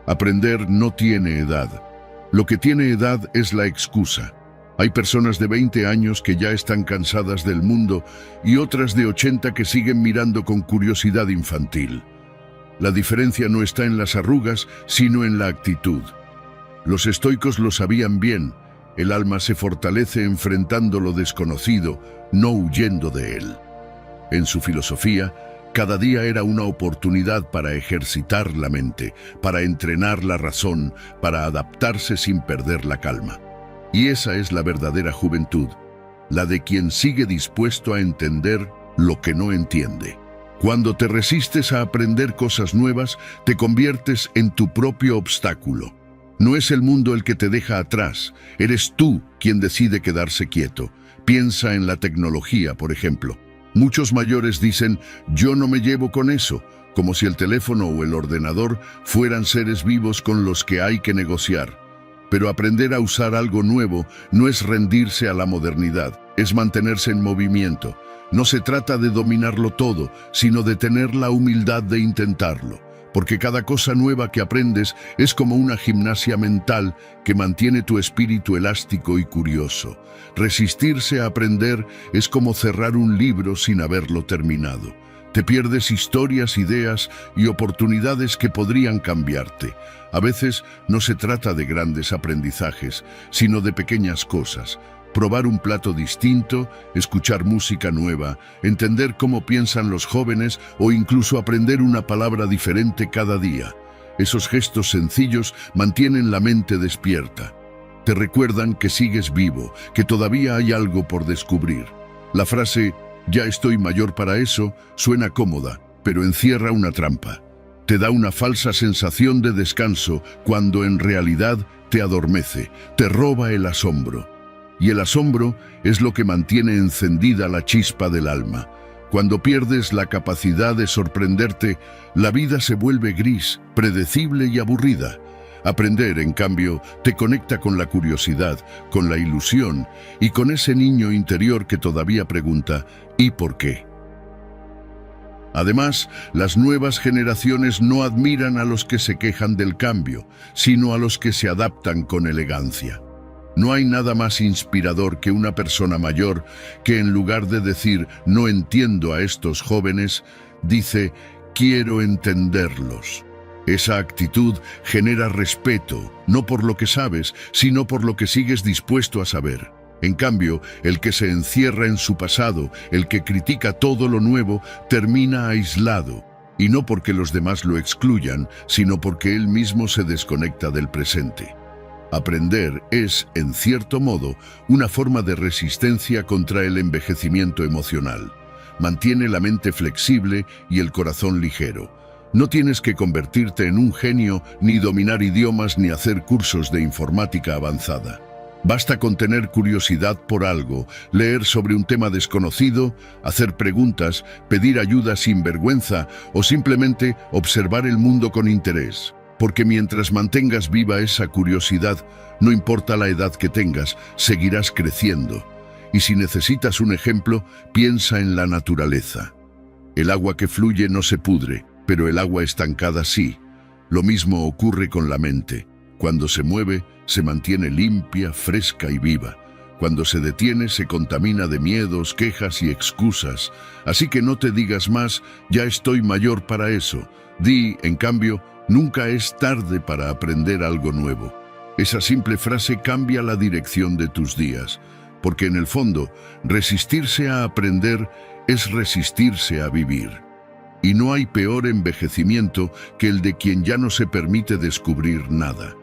Aprender no tiene edad. Lo que tiene edad es la excusa. Hay personas de 20 años que ya están cansadas del mundo y otras de 80 que siguen mirando con curiosidad infantil. La diferencia no está en las arrugas, sino en la actitud. Los estoicos lo sabían bien. El alma se fortalece enfrentando lo desconocido, no huyendo de él. En su filosofía, cada día era una oportunidad para ejercitar la mente, para entrenar la razón, para adaptarse sin perder la calma. Y esa es la verdadera juventud, la de quien sigue dispuesto a entender lo que no entiende. Cuando te resistes a aprender cosas nuevas, te conviertes en tu propio obstáculo. No es el mundo el que te deja atrás, eres tú quien decide quedarse quieto. Piensa en la tecnología, por ejemplo. Muchos mayores dicen, yo no me llevo con eso, como si el teléfono o el ordenador fueran seres vivos con los que hay que negociar. Pero aprender a usar algo nuevo no es rendirse a la modernidad, es mantenerse en movimiento. No se trata de dominarlo todo, sino de tener la humildad de intentarlo. Porque cada cosa nueva que aprendes es como una gimnasia mental que mantiene tu espíritu elástico y curioso. Resistirse a aprender es como cerrar un libro sin haberlo terminado. Te pierdes historias, ideas y oportunidades que podrían cambiarte. A veces no se trata de grandes aprendizajes, sino de pequeñas cosas. Probar un plato distinto, escuchar música nueva, entender cómo piensan los jóvenes o incluso aprender una palabra diferente cada día. Esos gestos sencillos mantienen la mente despierta. Te recuerdan que sigues vivo, que todavía hay algo por descubrir. La frase, ya estoy mayor para eso, suena cómoda, pero encierra una trampa. Te da una falsa sensación de descanso cuando en realidad te adormece, te roba el asombro. Y el asombro es lo que mantiene encendida la chispa del alma. Cuando pierdes la capacidad de sorprenderte, la vida se vuelve gris, predecible y aburrida. Aprender, en cambio, te conecta con la curiosidad, con la ilusión y con ese niño interior que todavía pregunta ¿y por qué? Además, las nuevas generaciones no admiran a los que se quejan del cambio, sino a los que se adaptan con elegancia. No hay nada más inspirador que una persona mayor que en lugar de decir no entiendo a estos jóvenes, dice quiero entenderlos. Esa actitud genera respeto, no por lo que sabes, sino por lo que sigues dispuesto a saber. En cambio, el que se encierra en su pasado, el que critica todo lo nuevo, termina aislado. Y no porque los demás lo excluyan, sino porque él mismo se desconecta del presente. Aprender es, en cierto modo, una forma de resistencia contra el envejecimiento emocional. Mantiene la mente flexible y el corazón ligero. No tienes que convertirte en un genio, ni dominar idiomas, ni hacer cursos de informática avanzada. Basta con tener curiosidad por algo, leer sobre un tema desconocido, hacer preguntas, pedir ayuda sin vergüenza o simplemente observar el mundo con interés. Porque mientras mantengas viva esa curiosidad, no importa la edad que tengas, seguirás creciendo. Y si necesitas un ejemplo, piensa en la naturaleza. El agua que fluye no se pudre, pero el agua estancada sí. Lo mismo ocurre con la mente. Cuando se mueve, se mantiene limpia, fresca y viva. Cuando se detiene, se contamina de miedos, quejas y excusas. Así que no te digas más, ya estoy mayor para eso. Di, en cambio, nunca es tarde para aprender algo nuevo. Esa simple frase cambia la dirección de tus días, porque en el fondo, resistirse a aprender es resistirse a vivir. Y no hay peor envejecimiento que el de quien ya no se permite descubrir nada.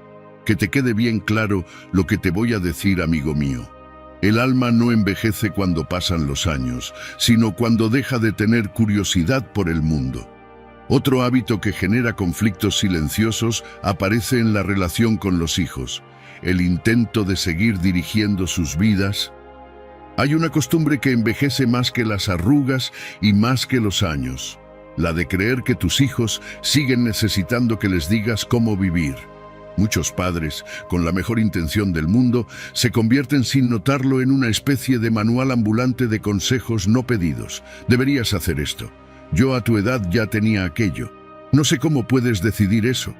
Que te quede bien claro lo que te voy a decir, amigo mío. El alma no envejece cuando pasan los años, sino cuando deja de tener curiosidad por el mundo. Otro hábito que genera conflictos silenciosos aparece en la relación con los hijos. el intento de seguir dirigiendo sus vidas. Hay una costumbre que envejece más que las arrugas y más que los años, la de creer que tus hijos siguen necesitando que les digas cómo vivir. Muchos padres, con la mejor intención del mundo, se convierten sin notarlo en una especie de manual ambulante de consejos no pedidos. Deberías hacer esto. Yo a tu edad ya tenía aquello. No sé cómo puedes decidir eso.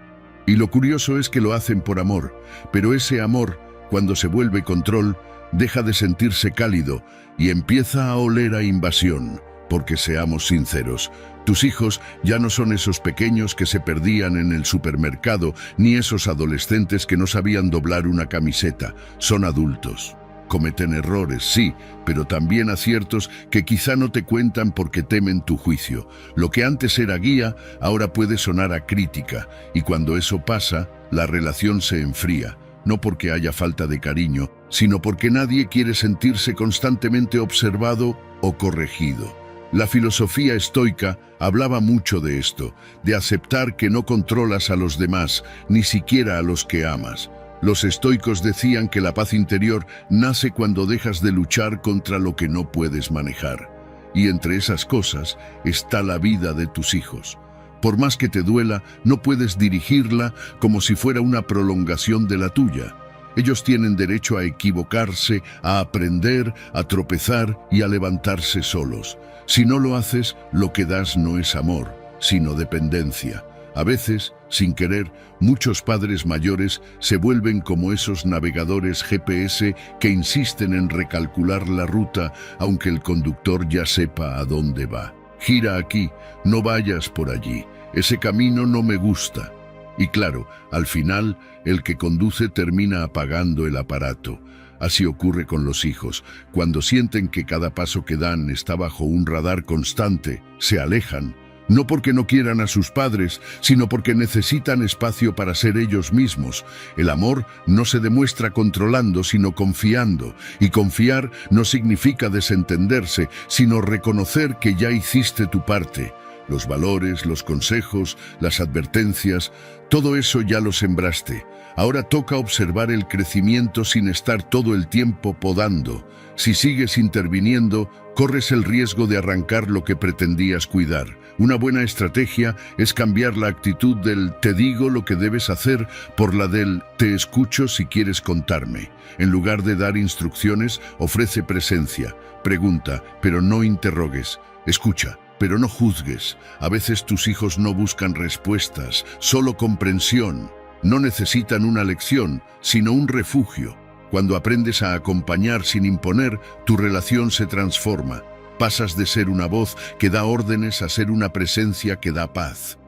Y lo curioso es que lo hacen por amor, pero ese amor, cuando se vuelve control, deja de sentirse cálido y empieza a oler a invasión. Porque seamos sinceros, tus hijos ya no son esos pequeños que se perdían en el supermercado, ni esos adolescentes que no sabían doblar una camiseta. Son adultos. Cometen errores, sí, pero también aciertos que quizá no te cuentan porque temen tu juicio. Lo que antes era guía, ahora puede sonar a crítica, y cuando eso pasa, la relación se enfría. No porque haya falta de cariño, sino porque nadie quiere sentirse constantemente observado o corregido. La filosofía estoica hablaba mucho de esto, de aceptar que no controlas a los demás, ni siquiera a los que amas. Los estoicos decían que la paz interior nace cuando dejas de luchar contra lo que no puedes manejar. Y entre esas cosas está la vida de tus hijos. Por más que te duela, no puedes dirigirla como si fuera una prolongación de la tuya. Ellos tienen derecho a equivocarse, a aprender, a tropezar y a levantarse solos. Si no lo haces, lo que das no es amor, sino dependencia. A veces, sin querer, muchos padres mayores se vuelven como esos navegadores GPS que insisten en recalcular la ruta, aunque el conductor ya sepa a dónde va. Gira aquí, no vayas por allí, ese camino no me gusta. Y claro, al final, el que conduce termina apagando el aparato. Así ocurre con los hijos. Cuando sienten que cada paso que dan está bajo un radar constante, se alejan. No porque no quieran a sus padres, sino porque necesitan espacio para ser ellos mismos. El amor no se demuestra controlando, sino confiando. Y confiar no significa desentenderse, sino reconocer que ya hiciste tu parte. Los valores, los consejos, las advertencias, todo eso ya lo sembraste. Ahora toca observar el crecimiento sin estar todo el tiempo podando. Si sigues interviniendo, corres el riesgo de arrancar lo que pretendías cuidar. Una buena estrategia es cambiar la actitud del "te digo lo que debes hacer" por la del "te escucho si quieres contarme". En lugar de dar instrucciones, ofrece presencia. Pregunta, pero no interrogues. Escucha, pero no juzgues. A veces tus hijos no buscan respuestas, solo comprensión. No necesitan una lección, sino un refugio. Cuando aprendes a acompañar sin imponer, tu relación se transforma. Pasas de ser una voz que da órdenes a ser una presencia que da paz.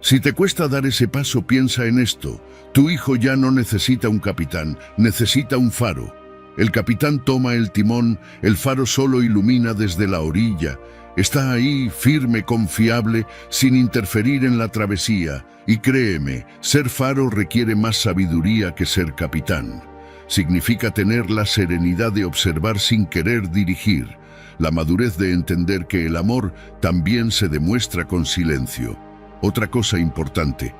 Si te cuesta dar ese paso, piensa en esto. Tu hijo ya no necesita un capitán, necesita un faro. El capitán toma el timón, el faro solo ilumina desde la orilla. Está ahí, firme, confiable, sin interferir en la travesía. Y créeme, ser faro requiere más sabiduría que ser capitán. Significa tener la serenidad de observar sin querer dirigir, la madurez de entender que el amor también se demuestra con silencio. Otra cosa importante,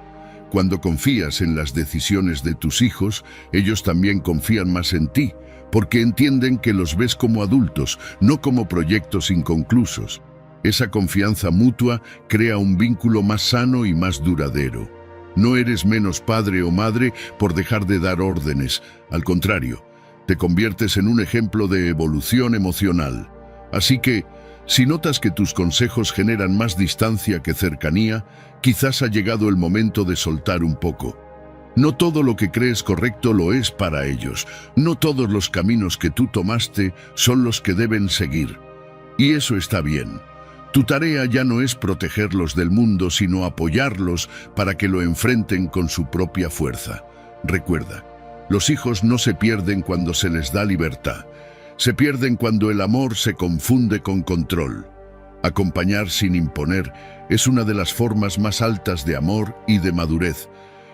cuando confías en las decisiones de tus hijos, ellos también confían más en ti, porque entienden que los ves como adultos, no como proyectos inconclusos. Esa confianza mutua crea un vínculo más sano y más duradero. No eres menos padre o madre por dejar de dar órdenes. Al contrario, te conviertes en un ejemplo de evolución emocional. Así que, si notas que tus consejos generan más distancia que cercanía, quizás ha llegado el momento de soltar un poco. No todo lo que crees correcto lo es para ellos. No todos los caminos que tú tomaste son los que deben seguir. Y eso está bien. Tu tarea ya no es protegerlos del mundo, sino apoyarlos para que lo enfrenten con su propia fuerza. Recuerda, los hijos no se pierden cuando se les da libertad. Se pierden cuando el amor se confunde con control. Acompañar sin imponer es una de las formas más altas de amor y de madurez.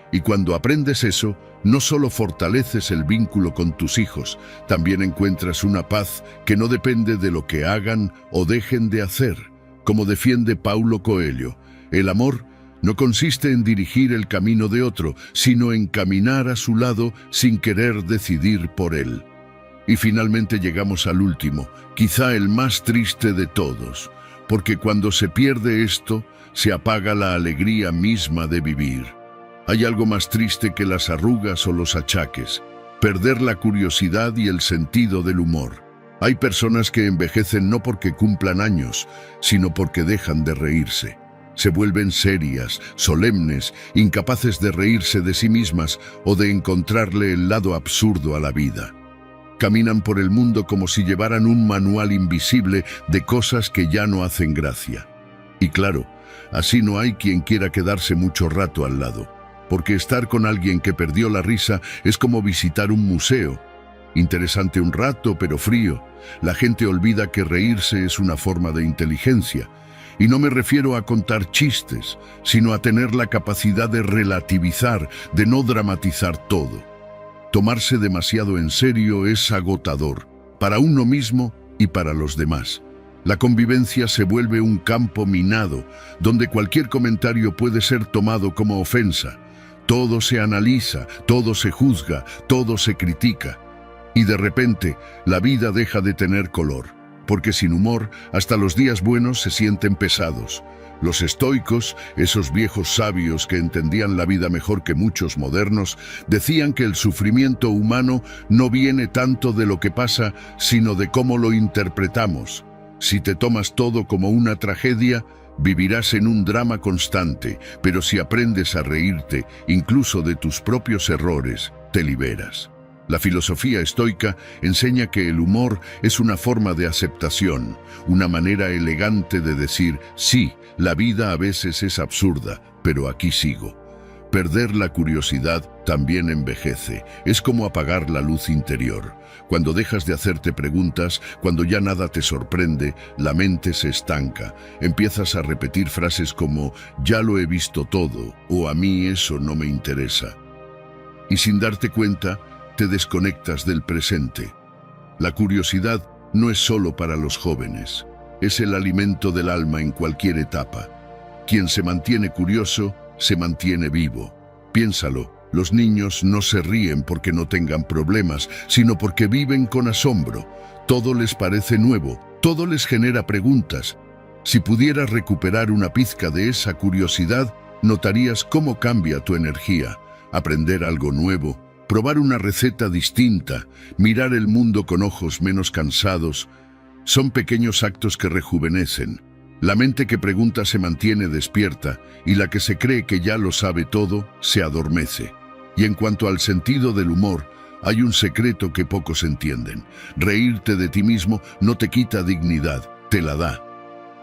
Y cuando aprendes eso, no solo fortaleces el vínculo con tus hijos, también encuentras una paz que no depende de lo que hagan o dejen de hacer. Como defiende Paulo Coelho, el amor No consiste en dirigir el camino de otro, sino en caminar a su lado sin querer decidir por él. Y finalmente llegamos al último, quizá el más triste de todos, porque cuando se pierde esto, se apaga la alegría misma de vivir. Hay algo más triste que las arrugas o los achaques: perder la curiosidad y el sentido del humor. Hay personas que envejecen no porque cumplan años, sino porque dejan de reírse. Se vuelven serias, solemnes, incapaces de reírse de sí mismas o de encontrarle el lado absurdo a la vida. Caminan por el mundo como si llevaran un manual invisible de cosas que ya no hacen gracia. Y claro, así no hay quien quiera quedarse mucho rato al lado, porque estar con alguien que perdió la risa es como visitar un museo. Interesante un rato, pero frío. La gente olvida que reírse es una forma de inteligencia. Y no me refiero a contar chistes, sino a tener la capacidad de relativizar, de no dramatizar todo. Tomarse demasiado en serio es agotador, para uno mismo y para los demás. La convivencia se vuelve un campo minado, donde cualquier comentario puede ser tomado como ofensa. Todo se analiza, todo se juzga, todo se critica. Y de repente, la vida deja de tener color, porque sin humor, hasta los días buenos se sienten pesados. Los estoicos, esos viejos sabios que entendían la vida mejor que muchos modernos, decían que el sufrimiento humano no viene tanto de lo que pasa, sino de cómo lo interpretamos. Si te tomas todo como una tragedia, vivirás en un drama constante, pero si aprendes a reírte, incluso de tus propios errores, te liberas. La filosofía estoica enseña que el humor es una forma de aceptación, una manera elegante de decir: sí, la vida a veces es absurda, pero aquí sigo. Perder la curiosidad también envejece, es como apagar la luz interior. Cuando dejas de hacerte preguntas, cuando ya nada te sorprende, la mente se estanca. Empiezas a repetir frases como «ya lo he visto todo» o «a mí eso no me interesa». Y sin darte cuenta, te desconectas del presente. La curiosidad no es solo para los jóvenes, es el alimento del alma en cualquier etapa. Quien se mantiene curioso, se mantiene vivo. Piénsalo, los niños no se ríen porque no tengan problemas, sino porque viven con asombro. Todo les parece nuevo, todo les genera preguntas. Si pudieras recuperar una pizca de esa curiosidad, notarías cómo cambia tu energía. Aprender algo nuevo, probar una receta distinta, mirar el mundo con ojos menos cansados, son pequeños actos que rejuvenecen. La mente que pregunta se mantiene despierta y la que se cree que ya lo sabe todo se adormece. Y en cuanto al sentido del humor, hay un secreto que pocos entienden. Reírte de ti mismo no te quita dignidad, te la da.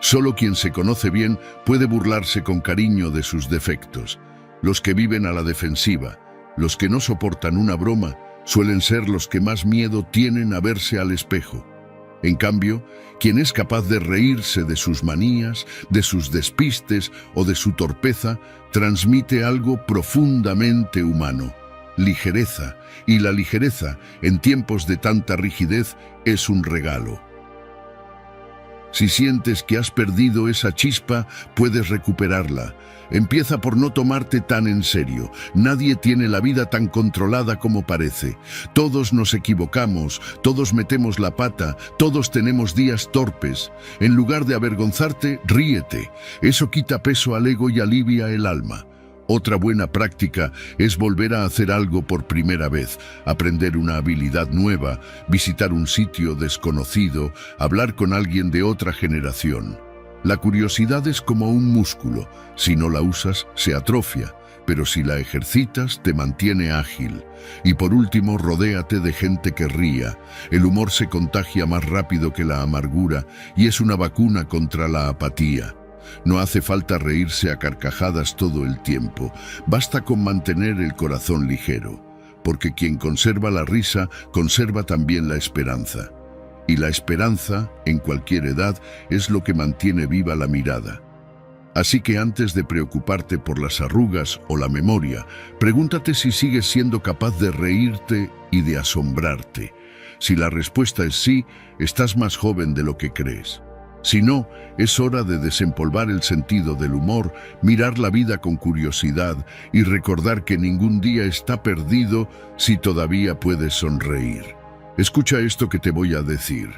Solo quien se conoce bien puede burlarse con cariño de sus defectos. Los que viven a la defensiva, los que no soportan una broma, suelen ser los que más miedo tienen a verse al espejo. En cambio, quien es capaz de reírse de sus manías, de sus despistes o de su torpeza, transmite algo profundamente humano: ligereza. Y la ligereza, en tiempos de tanta rigidez, es un regalo. Si sientes que has perdido esa chispa, puedes recuperarla. Empieza por no tomarte tan en serio. Nadie tiene la vida tan controlada como parece. Todos nos equivocamos, todos metemos la pata, todos tenemos días torpes. En lugar de avergonzarte, ríete. Eso quita peso al ego y alivia el alma. Otra buena práctica es volver a hacer algo por primera vez, aprender una habilidad nueva, visitar un sitio desconocido, hablar con alguien de otra generación. La curiosidad es como un músculo: si no la usas, se atrofia, pero si la ejercitas, te mantiene ágil. Y por último, rodéate de gente que ría. El humor se contagia más rápido que la amargura y es una vacuna contra la apatía. No hace falta reírse a carcajadas todo el tiempo, basta con mantener el corazón ligero, porque quien conserva la risa, conserva también la esperanza. Y la esperanza, en cualquier edad, es lo que mantiene viva la mirada. Así que antes de preocuparte por las arrugas o la memoria, pregúntate si sigues siendo capaz de reírte y de asombrarte. Si la respuesta es sí, estás más joven de lo que crees. Si no, es hora de desempolvar el sentido del humor, mirar la vida con curiosidad y recordar que ningún día está perdido si todavía puedes sonreír. Escucha esto que te voy a decir.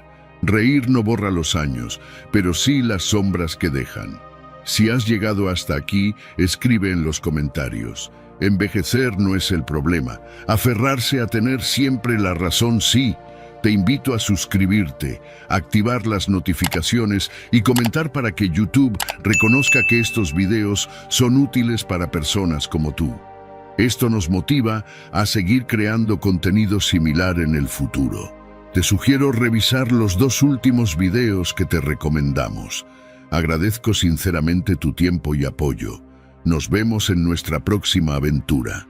Reír no borra los años, pero sí las sombras que dejan. Si has llegado hasta aquí, escribe en los comentarios. Envejecer no es el problema. Aferrarse a tener siempre la razón sí. Te invito a suscribirte, activar las notificaciones y comentar para que YouTube reconozca que estos videos son útiles para personas como tú. Esto nos motiva a seguir creando contenido similar en el futuro. Te sugiero revisar los 2 últimos videos que te recomendamos. Agradezco sinceramente tu tiempo y apoyo. Nos vemos en nuestra próxima aventura.